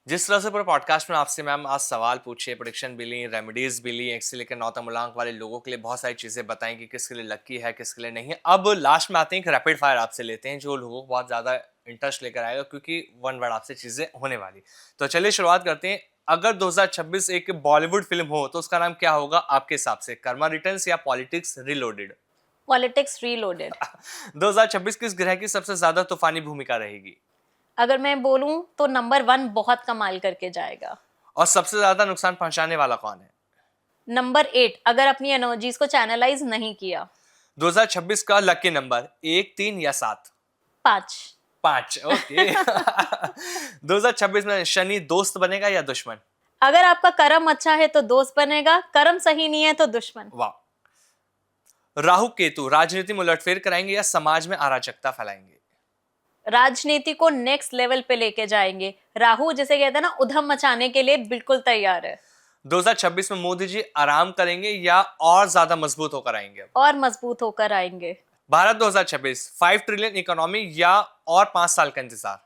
जिस तरह से पूरे पॉडकास्ट में आपसे मैम आज सवाल पूछे, प्रेडिक्शन भी ली, रेमेडीज भी ली, 1 से लेकर 9 तक मूलांक वाले लोगों के लिए बहुत सारी चीजें बताई कि किसके लिए लकी है किसके लिए नहीं है। अब लास्ट में आते हैं, एक रैपिड फायर आपसे लेते हैं जो लोगों को बहुत ज्यादा इंटरेस्ट लेकर आएगा, क्योंकि वन वर्ड आपसे चीजें होने वाली। तो चलिए शुरुआत करते हैं। अगर 2026 एक बॉलीवुड फिल्म हो तो उसका नाम क्या होगा आपके हिसाब से? कर्मा रिटर्न्स या पॉलिटिक्स रीलोडेड? Politics reloaded. 2026 किस ग्रह की सबसे ज्यादा तूफानी भूमिका रहेगी? अगर मैं बोलूं तो नंबर 1 बहुत कमाल करके जाएगा। और सबसे ज्यादा नुकसान पहुंचाने वाला कौन है? नंबर 8 अगर अपनी एनर्जीज को चैनलाइज नहीं किया। 2026 का लकी नंबर 1, 3 या 7? 5। 5, ओके। 2026 में शनि दोस्त बनेगा या दुश्मन? अगर आपका कर्म अच्छा है तो दोस्त बनेगा, कर्म सही नहीं है तो दुश्मन। वाह। राहु केतु राजनीति में उलटफेर कराएंगे या समाज में अराजकता फैलाएंगे? राजनीति को नेक्स्ट लेवल पे लेके जाएंगे। राहु जिसे कहते हैं ना उधम मचाने के लिए बिल्कुल तैयार है। 2026 में मोदी जी आराम करेंगे या और ज्यादा मजबूत होकर आएंगे? और मजबूत होकर आएंगे। भारत 2026 5 ट्रिलियन इकोनॉमी या और 5 साल का इंतजार?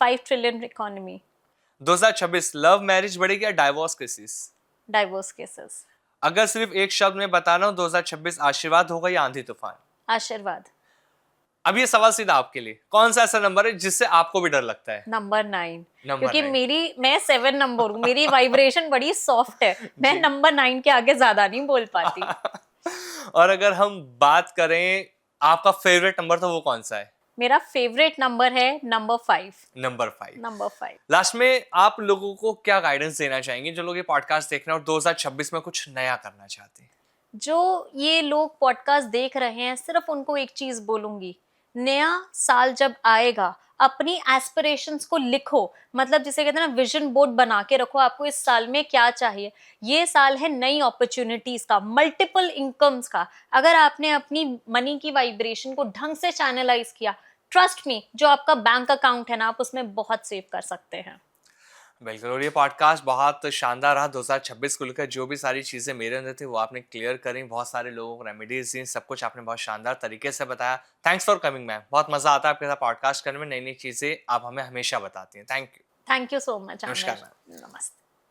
5 ट्रिलियन इकोनॉमी। 2026 लव मैरिज बढ़ेगी या डाइवोर्स केसेस? Divorce cases. अगर सिर्फ एक शब्द में बताना हो 2026 आशीर्वाद होगा या आंधी तूफान? आशीर्वाद। अब ये सवाल सीधा आपके लिए, कौन सा ऐसा नंबर है जिससे आपको भी डर लगता है? नंबर 9। नंबर क्योंकि 9। मैं 7 नंबर हूँ, मेरी वाइब्रेशन बड़ी सॉफ्ट है, मैं नंबर 9 के आगे ज्यादा नहीं बोल पाती। और अगर हम बात करें आपका फेवरेट नंबर तो वो कौन सा है? मेरा फेवरेट नंबर है नंबर 5। नंबर 5। नंबर 5। लास्ट में आप लोगों को क्या गाइडेंस देना चाहेंगे जो लोग ये पॉडकास्ट देख रहे हैं और 2026 में कुछ नया करना चाहते हैं? जो ये लोग पॉडकास्ट देख रहे हैं सिर्फ उनको एक चीज बोलूंगी, नया साल जब आएगा अपनी एस्पिरेशंस को लिखो, मतलब जिसे कहते हैं ना विजन बोर्ड बना के रखो, आपको इस साल में क्या चाहिए। ये साल है नई अपॉर्चुनिटीज का, मल्टीपल इनकम्स का। अगर आपने अपनी मनी की वाइब्रेशन को ढंग से चैनलाइज किया, ट्रस्ट मी जो आपका बैंक अकाउंट है ना आप उसमें बहुत सेव कर सकते हैं। बिल्कुल। और ये पॉडकास्ट बहुत शानदार रहा। 2026 को लेकर जो भी सारी चीज़ें मेरे अंदर थी वो आपने क्लियर करी, बहुत सारे लोगों को रेमेडीज दी, सब कुछ आपने बहुत शानदार तरीके से बताया। थैंक्स फॉर कमिंग मैम, बहुत मज़ा आता है आपके साथ पॉडकास्ट करने में, नई नई चीज़ें आप हमें हमेशा बताती हैं। Thank you. Thank you so much. नमस्कार मैम। नमस्ते।